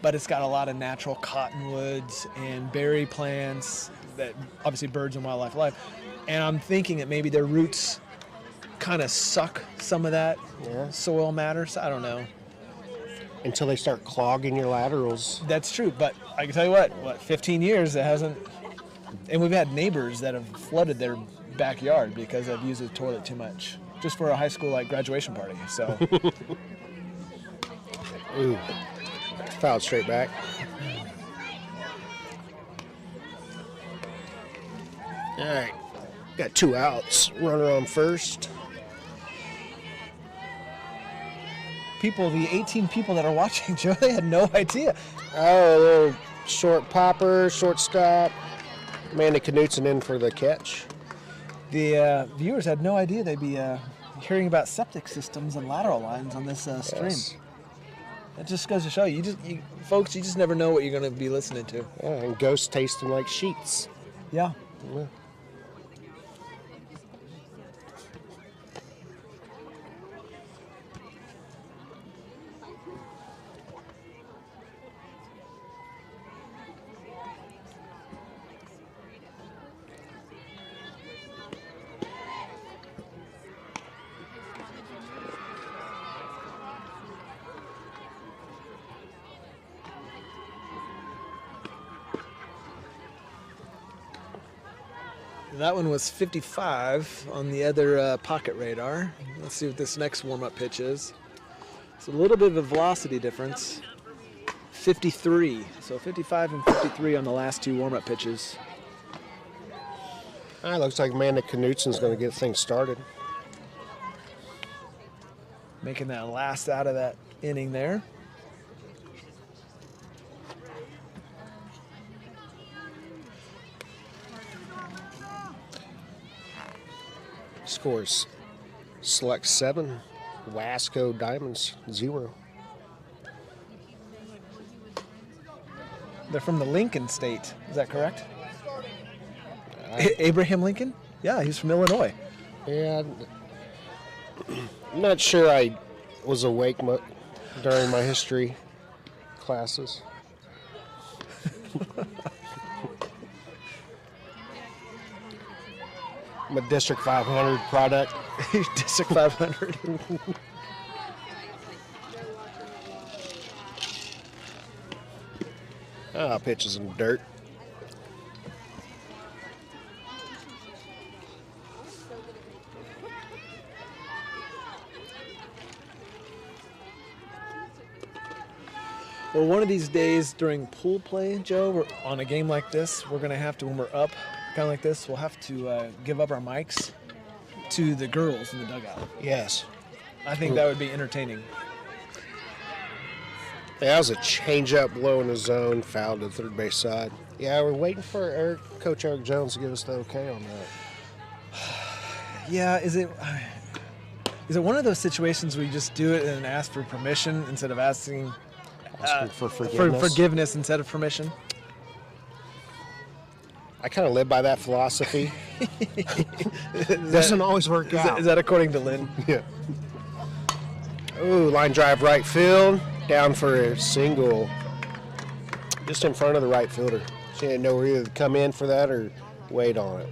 But it's got a lot of natural cottonwoods and berry plants that obviously birds and wildlife live. And I'm thinking that maybe their roots kind of suck some of that soil matter. So I don't know. Until they start clogging your laterals. That's true, but I can tell you what, 15 years it hasn't. And we've had neighbors that have flooded their backyard because they've used the toilet too much, just for a high school graduation party. So. Ooh. Fouled straight back. All right. Got 2 outs. Runner on first. The 18 people that are watching, Joe, they had no idea. Oh, a little short popper, shortstop. Amanda Knutson in for the catch. The viewers had no idea they'd be hearing about septic systems and lateral lines on this stream. Yes. It just goes to show you, folks, you just never know what you're going to be listening to. Yeah, and ghosts tasting like sheets. Yeah. Yeah. That one was 55 on the other pocket radar. Let's see what this next warm-up pitch is. It's a little bit of a velocity difference. 53. So 55 and 53 on the last 2 warm-up pitches. Looks like Amanda Knutson's going to get things started. Making that last out of that inning there. Scores Select 7, Wasco Diamonds 0. They're from the Lincoln State. Is that correct? Abraham Lincoln? Yeah, he's from Illinois. Yeah, I'm not sure I was awake during my history classes. I'm a District 500 product. District 500. Pitches in dirt. Well, one of these days during pool play, Joe, on a game like this, we're going to have to, when we're up, kind of like this, we'll have to give up our mics to the girls in the dugout. Yes. I think that would be entertaining. Yeah, that was a change-up low in the zone, foul to the third base side. Yeah, we're waiting for Coach Eric Jones to give us the okay on that. Yeah, is it one of those situations where you just do it and ask for permission instead of asking For forgiveness. forgiveness instead of permission? I kind of live by that philosophy. Doesn't always work out. Is that according to Lynn? Yeah. Ooh, line drive right field. Down for a single. Just in front of the right fielder. She didn't know whether to come in for that or wait on it.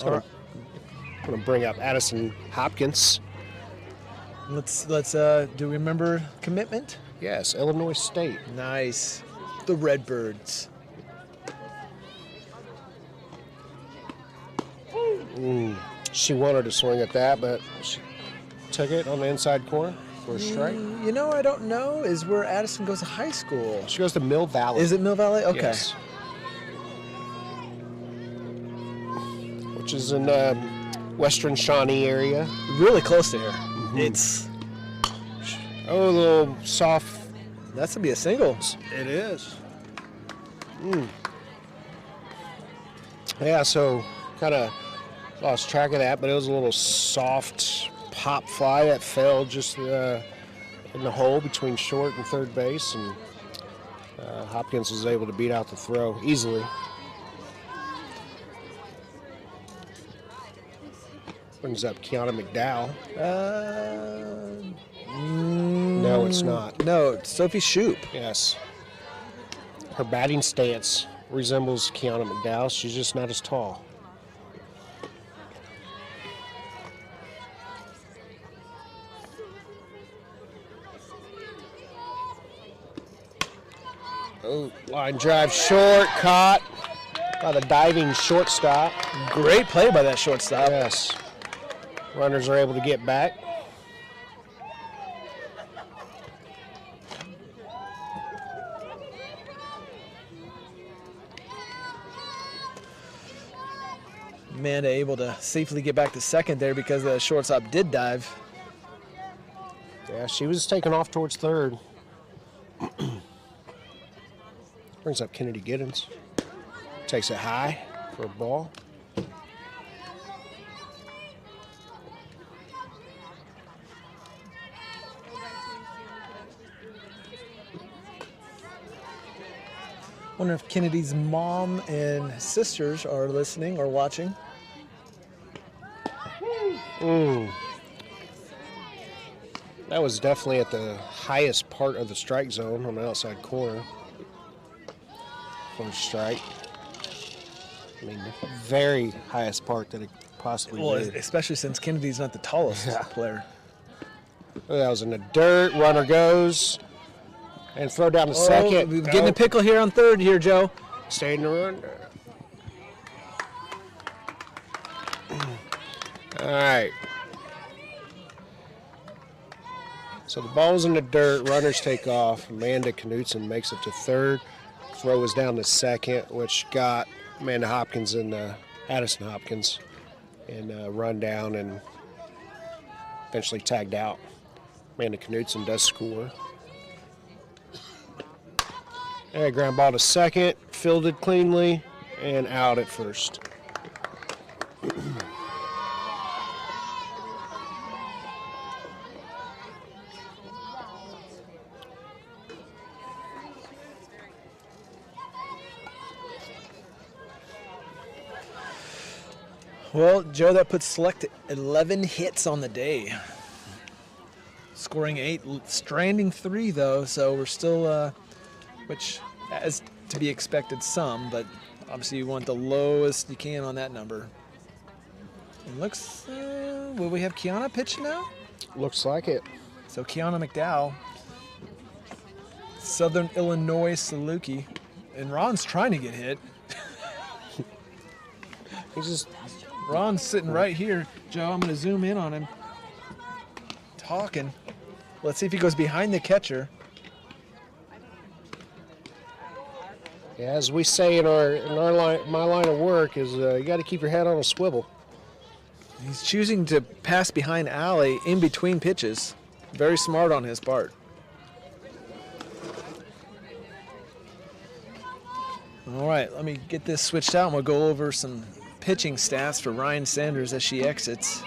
I'm going to bring up Addison Hopkins. Let's do we remember commitment? Yes, Illinois State. Nice. The Redbirds. She wanted to swing at that, but she took it on the inside corner for a strike. You know, I don't know. Is where Addison goes to high school. She goes to Mill Valley. Is it Mill Valley? Okay. Yes. Which is in Western Shawnee area. Really close to here. It's a little soft. That's gonna be a single. It is. Yeah, so kind of lost track of that, but it was a little soft pop fly that fell just in the hole between short and third base, and Hopkins was able to beat out the throw easily. Brings up Kiana McDowell. No, it's not. No, it's Sophie Shoup. Yes. Her batting stance resembles Kiana McDowell. She's just not as tall. Oh, line drive short, caught by the diving shortstop. Great play by that shortstop. Yes. Runners are able to get back. Amanda able to safely get back to second there because the shortstop did dive. Yeah, she was taken off towards third. Brings up Kennedy Giddens. Takes it high for a ball. Wonder if Kennedy's mom and sisters are listening or watching. That was definitely at the highest part of the strike zone on the outside corner. First strike. I mean, very highest part that it possibly did. Especially since Kennedy's not the tallest player. That was in the dirt. Runner goes. And throw down to second. We're getting a pickle here on third here, Joe. Stay in the run. All right. So the ball's in the dirt. Runners take off. Amanda Knutson makes it to third. Throw was down to second, which got Amanda Hopkins and Addison Hopkins in run down and eventually tagged out. Amanda Knutson does score. And ground ball to second, fielded cleanly, and out at first. Well, Joe, that puts Select 11 hits on the day. Scoring 8, stranding 3, though, so we're still, which, as to be expected, some, but obviously you want the lowest you can on that number. It looks, will we have Kiana pitching now? Looks like it. So Kiana McDowell, Southern Illinois Saluki, and Ron's trying to get hit. He's just Ron's sitting right here. Joe, I'm going to zoom in on him. Talking. Let's see if he goes behind the catcher. Yeah, as we say in our line, my line of work is you got to keep your head on a swivel. He's choosing to pass behind Allie in between pitches. Very smart on his part. All right, let me get this switched out and we'll go over some pitching stats for Ryan Sanders as she exits.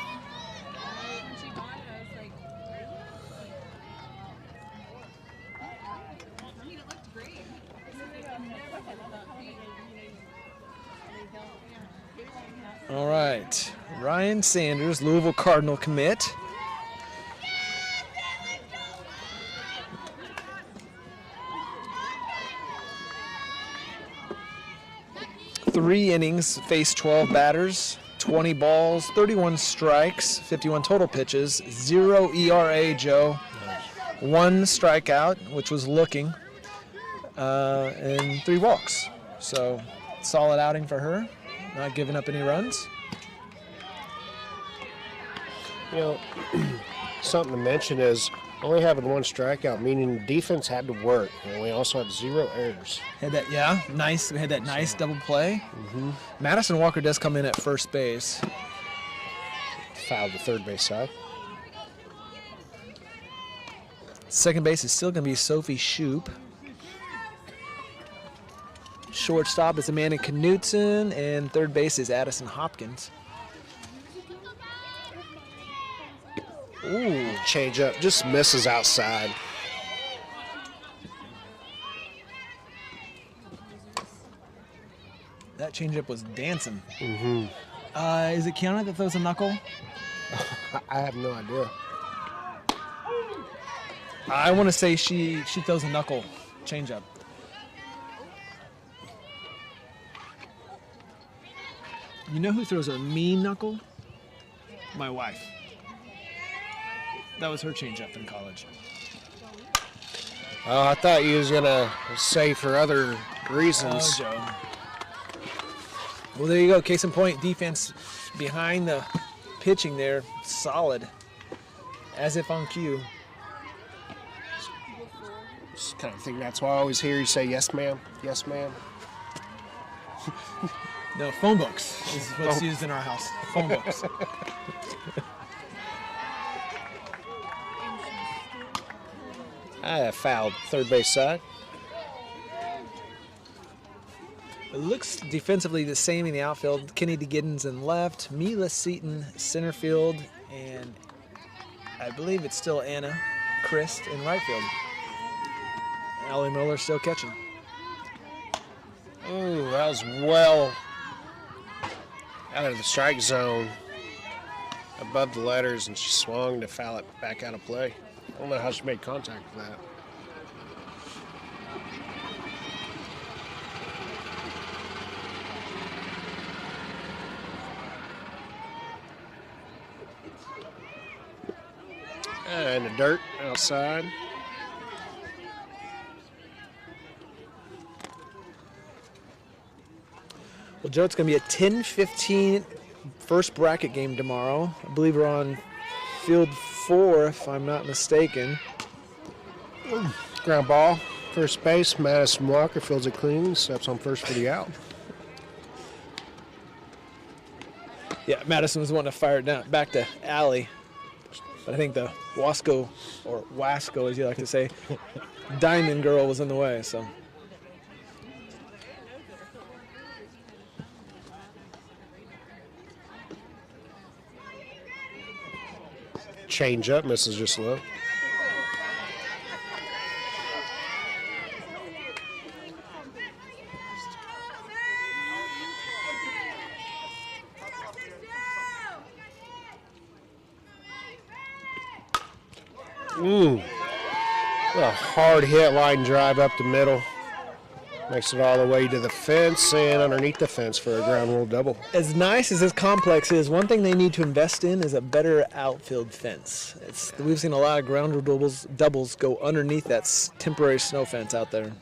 All right, Ryan Sanders, Louisville Cardinal commit. Three innings, faced 12 batters, 20 balls, 31 strikes, 51 total pitches, 0 ERA, Joe. 1 strikeout, which was looking, and 3 walks. So, solid outing for her, not giving up any runs. You know, something to mention is only having 1 strikeout, meaning defense had to work. And we also had 0 errors. Had that, yeah, nice. We had that nice double play. Mm-hmm. Madison Walker does come in at first base. Fouled the third base side. Second base is still going to be Sophie Shoup. Shortstop is Amanda Knutson, and third base is Addison Hopkins. Ooh, change up, just misses outside. That changeup was dancing. Mm-hmm. Is it Kiana that throws a knuckle? I have no idea. I want to say she throws a knuckle changeup. You know who throws a mean knuckle? My wife. That was her changeup in college. Oh, I thought you was gonna say for other reasons. Oh, Joe. Well, there you go. Case in point, defense behind the pitching there, solid, as if on cue. Just kind of think that's why I always hear you say yes, ma'am, yes, ma'am. No, phone books is what's used in our house. Phone books. I fouled third base side. It looks defensively the same in the outfield. Kennedy Giddens in left, Mila Seaton center field, and I believe it's still Anna Christ in right field. Allie Miller still catching. Ooh, that was well out of the strike zone, above the letters, and she swung to foul it back out of play. I don't know how she made contact with that. And the dirt outside. Well, Joe, it's going to be a 10-15 first bracket game tomorrow. I believe we're on field 4, if I'm not mistaken. Ground ball, first base. Madison Walker fields it clean, steps on first for the out. Yeah, Madison was the one to fire it down back to Allie. But I think the Wasco, or Wasco as you like to say, Diamond Girl was in the way, so. Change up, misses just low. Ooh, a hard hit line drive up the middle. Makes it all the way to the fence and underneath the fence for a ground rule double. As nice as this complex is, one thing they need to invest in is a better outfield fence. We've seen a lot of ground rule doubles go underneath that temporary snow fence out there.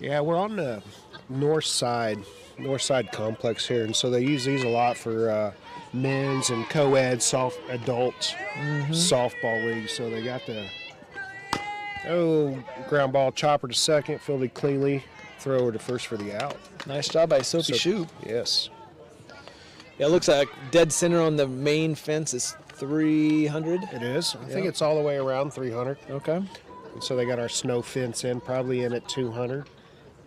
Yeah, we're on the north side complex here, and so they use these a lot for men's and co-ed adult softball leagues. So they got the ground ball, chopper to second, fielded cleanly, thrower to first for the out. Nice job by Sophie Shoup. Yes. Yeah, it looks like dead center on the main fence is 300. It is. I think it's all the way around 300. Okay. And so they got our snow fence in, probably in at 200,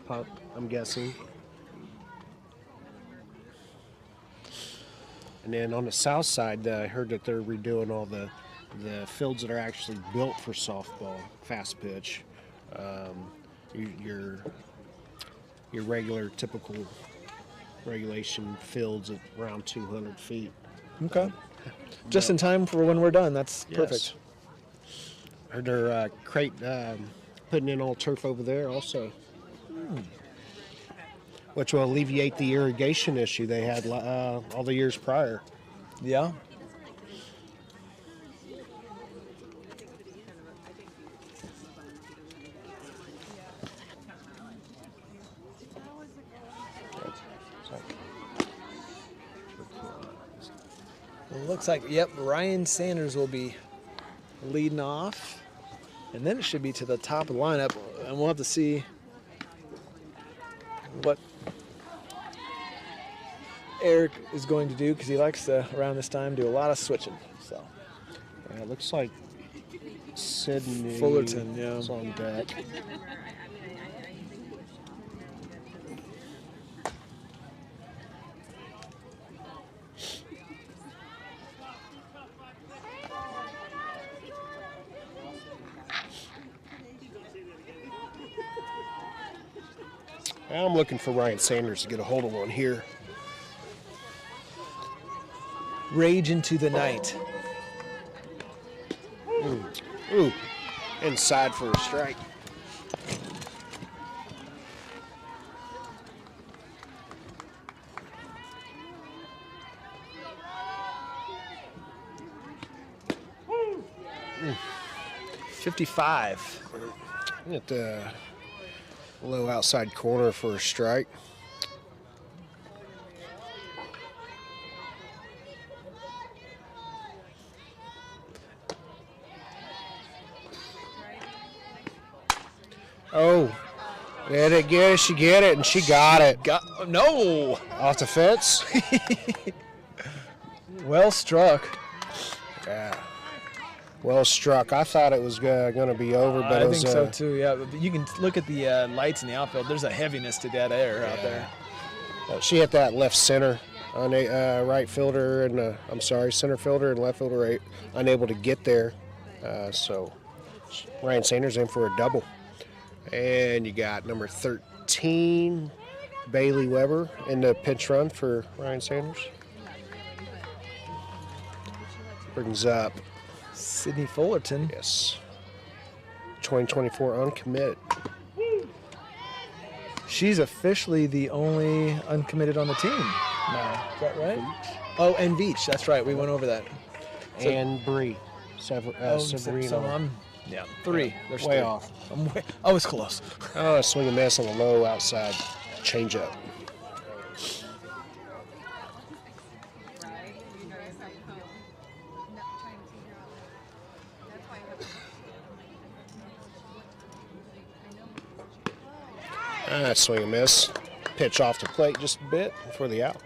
I'm guessing. And then on the south side, I heard that they're redoing all the fields that are actually built for softball, fast pitch. Your regular, typical regulation fields at around 200 feet. Okay. Just in time for when we're done. That's perfect. Yes. I heard they're putting in all turf over there also. Which will alleviate the irrigation issue they had all the years prior. Yeah. Well, it looks like, yep, Ryan Sanders will be leading off. And then it should be to the top of the lineup. And we'll have to see what Eric is going to do, because he likes to, around this time, do a lot of switching. So Yeah, it looks like Sydney Fullerton, yeah. is on deck. I'm looking for Ryan Sanders to get a hold of one here. Rage into the night. Ooh, inside for a strike. Mm. 55. At the low outside corner for a strike. Oh, did it get it? She get it, and she got it. No! Off the fence? Well struck. Yeah. Well struck. I thought it was going to be over, but I it was, think so too, yeah. But you can look at the lights in the outfield. There's a heaviness to that air out there. She hit that left center on a right fielder and center fielder and left fielder right, unable to get there. So Ryan Sanders in for a double. And you got number 13, Bailey Weber, in the pinch run for Ryan Sanders. Brings up Sydney Fullerton. Yes. 2024 uncommitted. She's officially the only uncommitted on the team now. Is that right? Oh, and Veach. That's right. We went over that. And Bree. Severino. So I'm, three. There's way three. off. I was close. Oh, swing and miss on the low outside changeup. Swing and miss. Pitch off the plate just a bit for the out.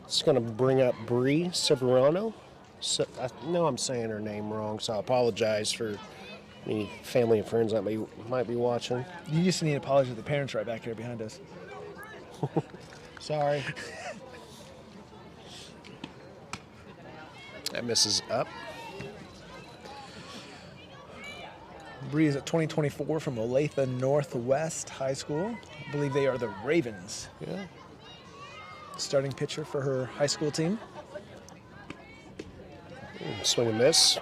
It's going to bring up Bree Severino. So, I know I'm saying her name wrong, so I apologize for any family and friends that might be watching. You just need an apology to the parents right back here behind us. Sorry. That misses up. Bree is at 2024 from Olathe Northwest High School. I believe they are the Ravens. Yeah. Starting pitcher for her high school team. Swing and miss.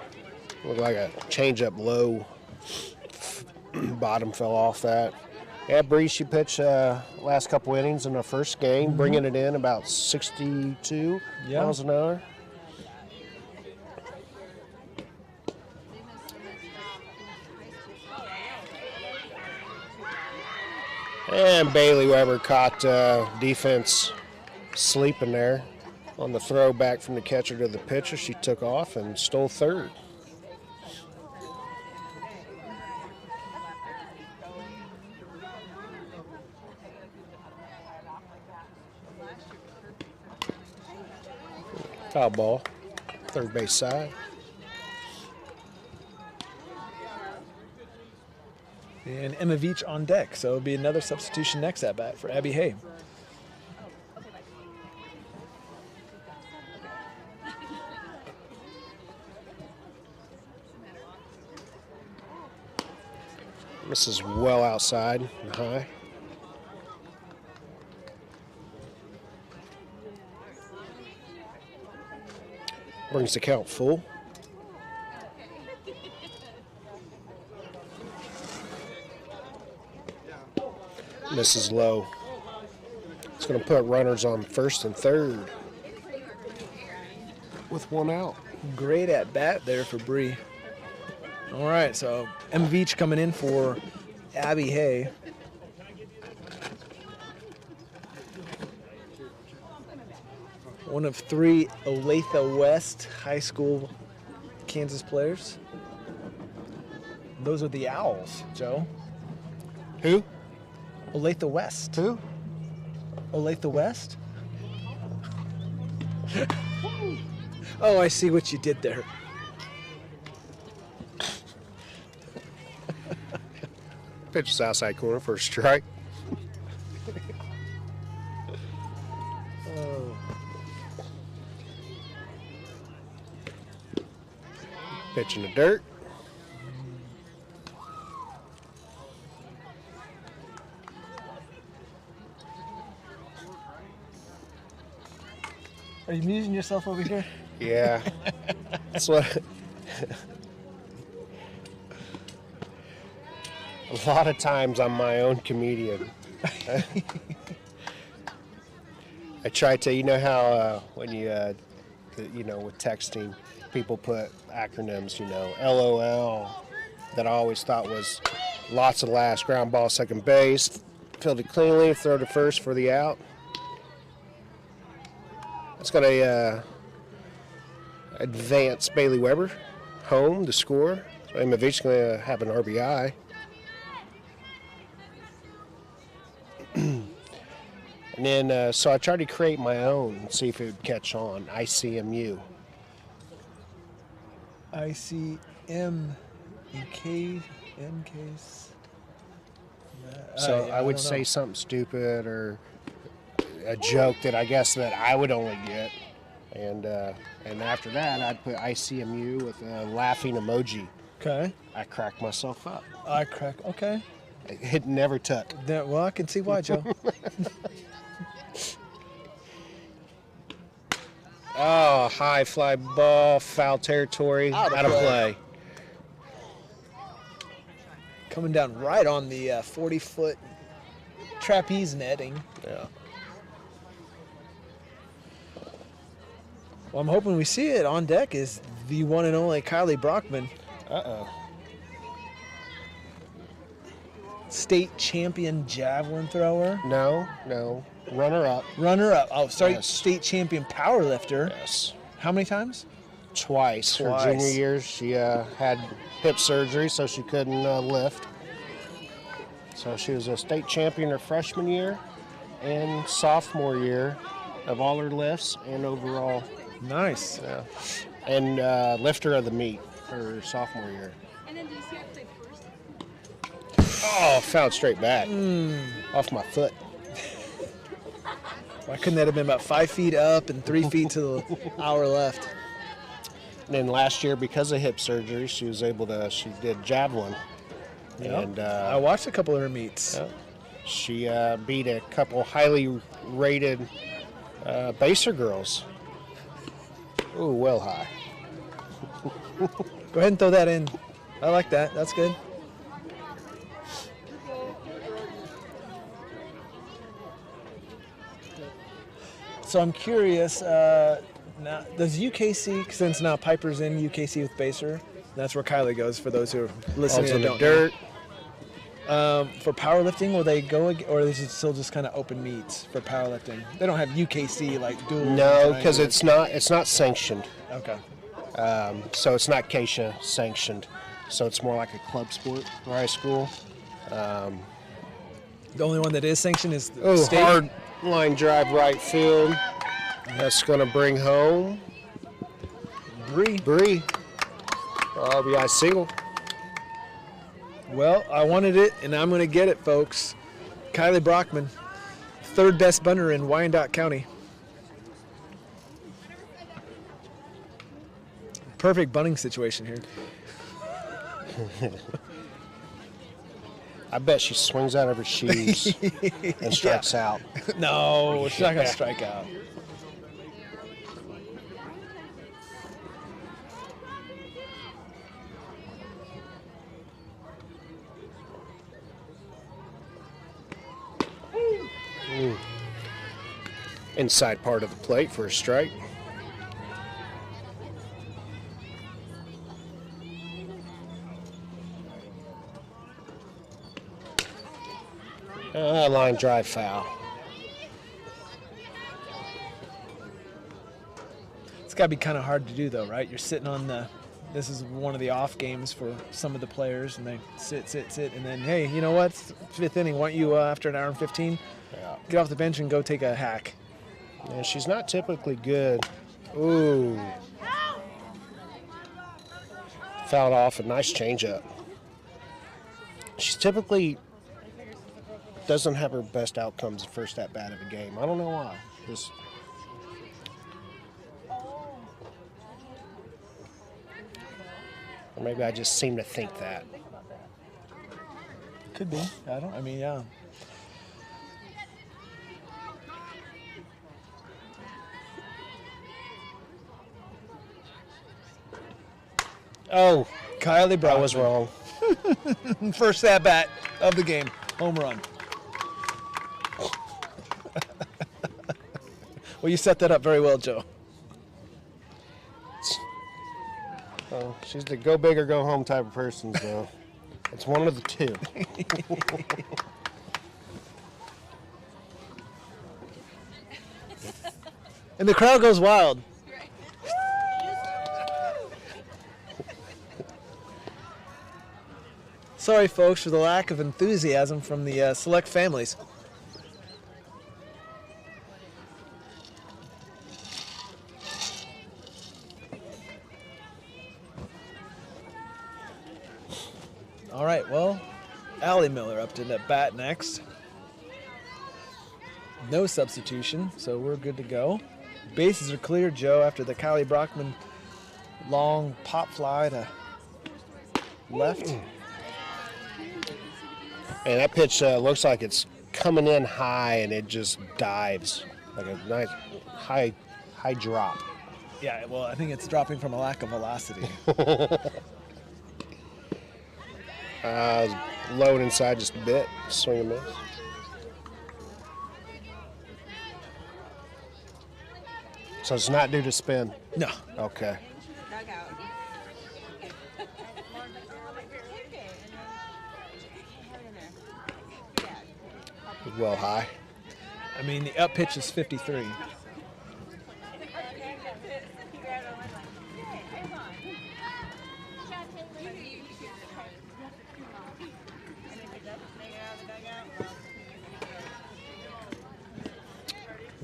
Looked like a changeup low. Bottom fell off that. Yeah, Bree, she pitched last couple innings in the first game, bringing it in about 62 miles an hour. And Bailey Weber caught defense sleeping there on the throw back from the catcher to the pitcher. She took off and stole third. Foul ball, third base side. And Emma Veach on deck, so it'll be another substitution next at bat for Abby Hay. This is well outside and high. Brings the count full. Misses low. It's going to put runners on first and third with one out. Great at bat there for Bree. All right, so M. Veach coming in for Abby Hay. One of 3 Olathe West High School Kansas players. Those are the Owls, Joe. Who? Olathe West. Who? Olathe West? Oh, I see what you did there. Pitches outside corner for a strike. Pitch in the dirt. Are you amusing yourself over here? Yeah. That's what. A lot of times I'm my own comedian. I try to, you know how when you, with texting, people put acronyms, LOL, that I always thought was lots of last, ground ball, second base, fielded cleanly, throw to first for the out. It's got a advance Bailey Weber home to score. So Imovich's going to have an RBI. And then, so I tried to create my own and see if it would catch on. ICMU. ICM in case. So I would don't say know. something stupid or a joke that I guess that I would only get. And after that, I'd put ICMU with a laughing emoji. Okay. I cracked myself up. Okay. It never took. Well, I can see why, Joe. Oh, high fly ball, foul territory, out of play. Coming down right on the 40-foot trapeze netting. Yeah. Well, I'm hoping we see it on deck is the one and only Kylie Brockman. Uh-oh. State champion javelin thrower. No. Runner-up. Runner-up. Oh, sorry. Yes. State champion power lifter. Yes. How many times? Twice. Her junior year, she had hip surgery, so she couldn't lift. So she was a state champion her freshman year and sophomore year of all her lifts and overall. Nice. Yeah. And lifter of the meet her sophomore year. Oh, fouled straight back. Off my foot. Why couldn't that have been about 5 feet up and 3 feet to the hour left? And then last year, because of hip surgery, she was able to, she did javelin. Yep. And I watched a couple of her meets. yeah, she beat a couple highly rated baser girls. Ooh, well high. Go ahead and throw that in. I like that. That's good. So I'm curious, now, does UKC, since now Piper's in UKC with Baser, that's where Kylie goes for those who are listening Balls in and the don't dirt. know. For powerlifting, will they go, or is it still just kind of open meets for powerlifting? They don't have UKC like dual. No, because it's not sanctioned. Okay. So it's not KSHA sanctioned. So it's more like a club sport for high school. The only one that is sanctioned is the Oh, state. hard line drive right field. That's going to bring home Bree. RBI single. Well, I wanted it, and I'm going to get it, folks. Kylie Brockman, third best bunter in Wyandotte County. Perfect bunting situation here. I bet she swings out of her shoes and strikes out. No, she's not going to strike out. Inside part of the plate for a strike. Line drive foul. It's got to be kind of hard to do, though, right? You're sitting on the. This is one of the off games for some of the players, and they sit, and then, hey, you know what? It's 5th inning. Why don't you, after an hour and 15, get off the bench and go take a hack? Yeah, she's not typically good. Ooh. Fouled off. A nice changeup. She's typically doesn't have her best outcomes the first at bat of a game. I don't know why. Just or maybe I just seem to think that. Could be. I mean, yeah. Oh, Kylie Brown. I was wrong. First at bat of the game. Home run. Well, you set that up very well, Joe. Oh, she's the go big or go home type of person, so it's one of the two. And the crowd goes wild. Sorry, folks, for the lack of enthusiasm from the select families. All right, well, Allie Miller up to the bat next. No substitution, so we're good to go. Bases are clear, Joe, after the Kylie Brockman long pop fly to left. And that pitch looks like it's coming in high, and it just dives like a nice high drop. Yeah, well, I think it's dropping from a lack of velocity. Low and inside just a bit. Swing and miss. So it's not due to spin? No. Okay. Well high. I mean, the up pitch is 53.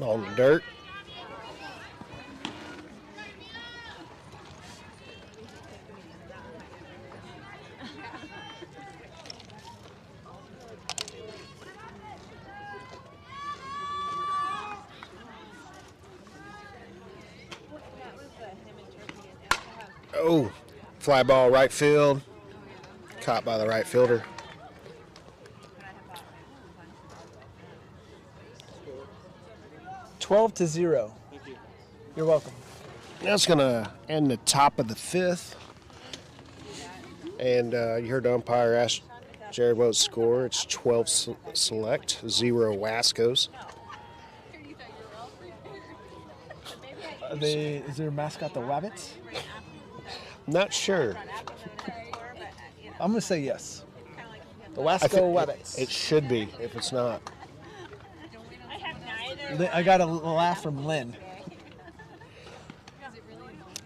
On the dirt. Oh, fly ball right field. Caught by the right fielder. $12 to 0. You're welcome. That's going to end the top of the 5th. And you heard the umpire ask Jared Wote's score. It's 12 select, 0 Wascos. Is their mascot the Wabbits? Not sure. I'm going to say yes. The Wasco Wabbits. It should be, if it's not. I got a laugh from Lynn.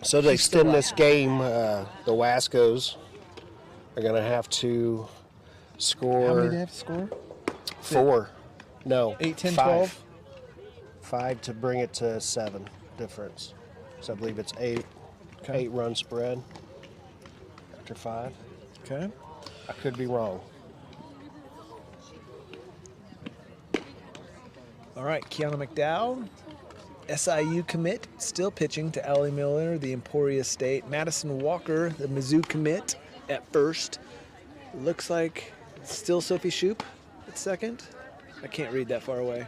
So to extend this game, the Wascos are going to have to score. How many do they have to score? 4. No. 8, 10, 5. 12? 5 to bring it to 7 difference. So I believe it's 8. Okay. 8 run spread after 5. Okay. I could be wrong. All right, Kiana McDowell, SIU commit, still pitching to Allie Miller, the Emporia State. Madison Walker, the Mizzou commit at first. Looks like it's still Sophie Shoup at second. I can't read that far away.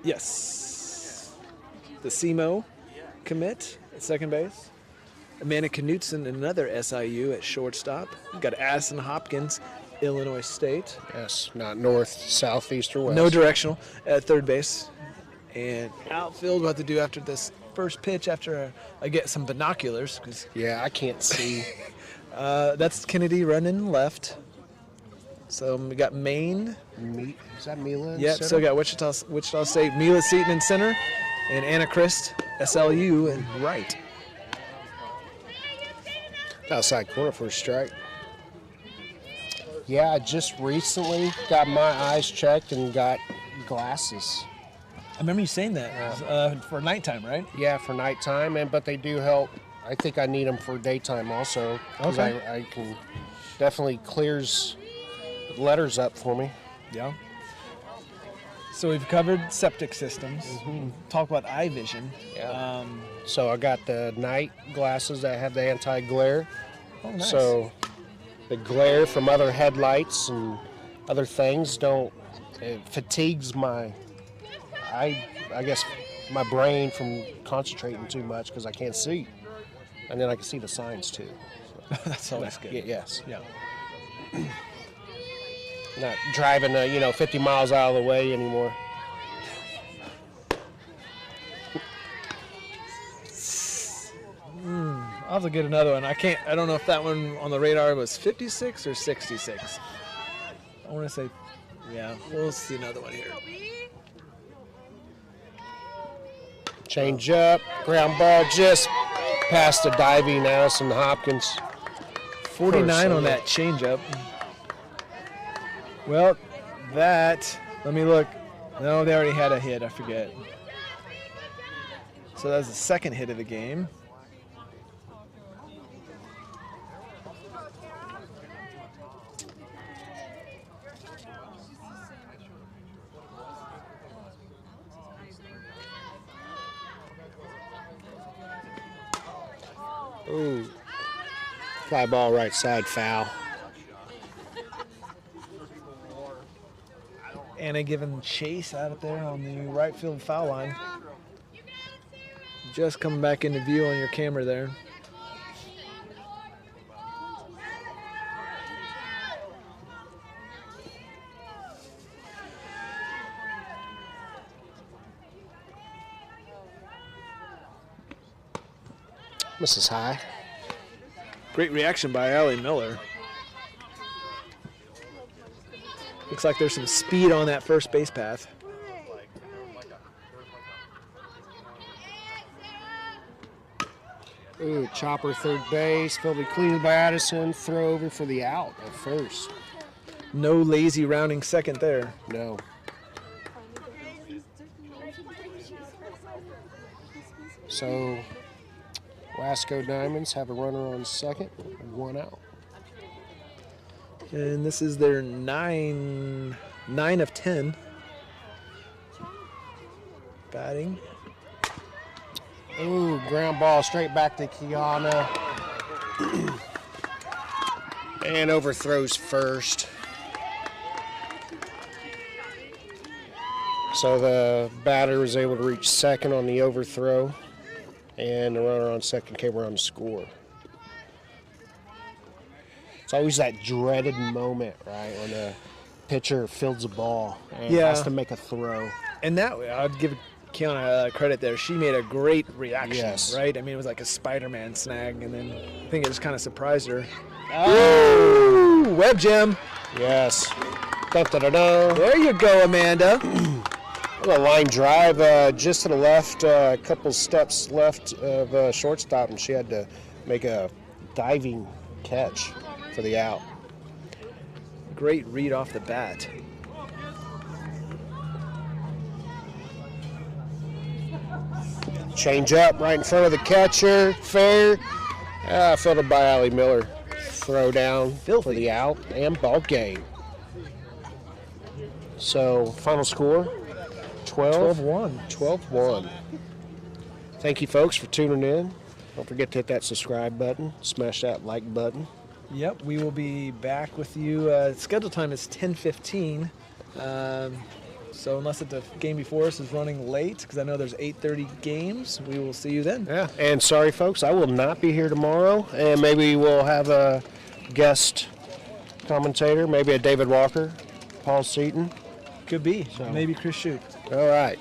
Yes. The SEMO commit at second base. Amanda Knutson, another SIU at shortstop. We've got Addison Hopkins Illinois State. Yes, not north, south, east, or west. No directional at third base. And outfield, we'll have to do after this first pitch after I get some binoculars. Cause, Yeah, I can't see. that's Kennedy running left. So we got Maine. Is that Mila? Yep, so we got Wichita State, Mila Seaton in center, and Anna Christ, SLU, in right. Outside corner for a strike. Yeah, I just recently got my eyes checked and got glasses. I remember you saying that for nighttime, right? Yeah, for nighttime, but they do help. I think I need them for daytime also. Because Okay. I can definitely clears letters up for me. Yeah. So we've covered septic systems. Talk about eye vision. Yeah. So I got the night glasses that have the anti-glare. Oh, nice. So the glare from other headlights and other things it fatigues my I guess my brain from concentrating too much because I can't see. And then I can see the signs too. So, That's always good. yes. Yeah. Not driving 50 miles out of the way anymore. I'll have to get another one. I don't know if that one on the radar was 56 or 66. I want to say, yeah, we'll see another one here. Change up, ground ball just past the diving Addison Hopkins. 49 on that changeup. Well, let me look. No, they already had a hit, I forget. So that was the second hit of the game. Ooh. Fly ball right side, foul. Anna giving chase out there on the right field foul line. Just coming back into view on your camera there. Mrs. High. Great reaction by Allie Miller. Looks like there's some speed on that first base path. Ooh, chopper third base, fielded cleanly by Addison, throw over for the out at first. No lazy rounding second there. No. So, Wasco Diamonds have a runner on second, one out. And this is their 9 of 10 batting. Ooh, ground ball straight back to Kiana. And overthrows first. So the batter was able to reach second on the overthrow. And the runner on second came around to score. It's always that dreaded moment, right, when the pitcher fields a ball and has to make a throw. And that, I'd give Kiana credit there. She made a great reaction, Yes. right? I mean, it was like a Spider-Man snag, and then I think it just kind of surprised her. Oh! Web gem. Yes. Da-da-da-da. There you go, Amanda. A line drive just to the left, a couple steps left of shortstop, and she had to make a diving catch for the out. Great read off the bat. Change up right in front of the catcher, fair. Fielded by Allie Miller. Throw down for the out and ball game. So final score, 12-1. 12-1. Thank you folks for tuning in. Don't forget to hit that subscribe button, smash that like button. Yep, we will be back with you. Schedule time is 10:15. So unless the game before us is running late, because I know there's 8:30 games, we will see you then. Yeah, and sorry folks, I will not be here tomorrow, and maybe we'll have a guest commentator, maybe a David Walker, Paul Seaton. Could be. Maybe Chris Shoup. All right.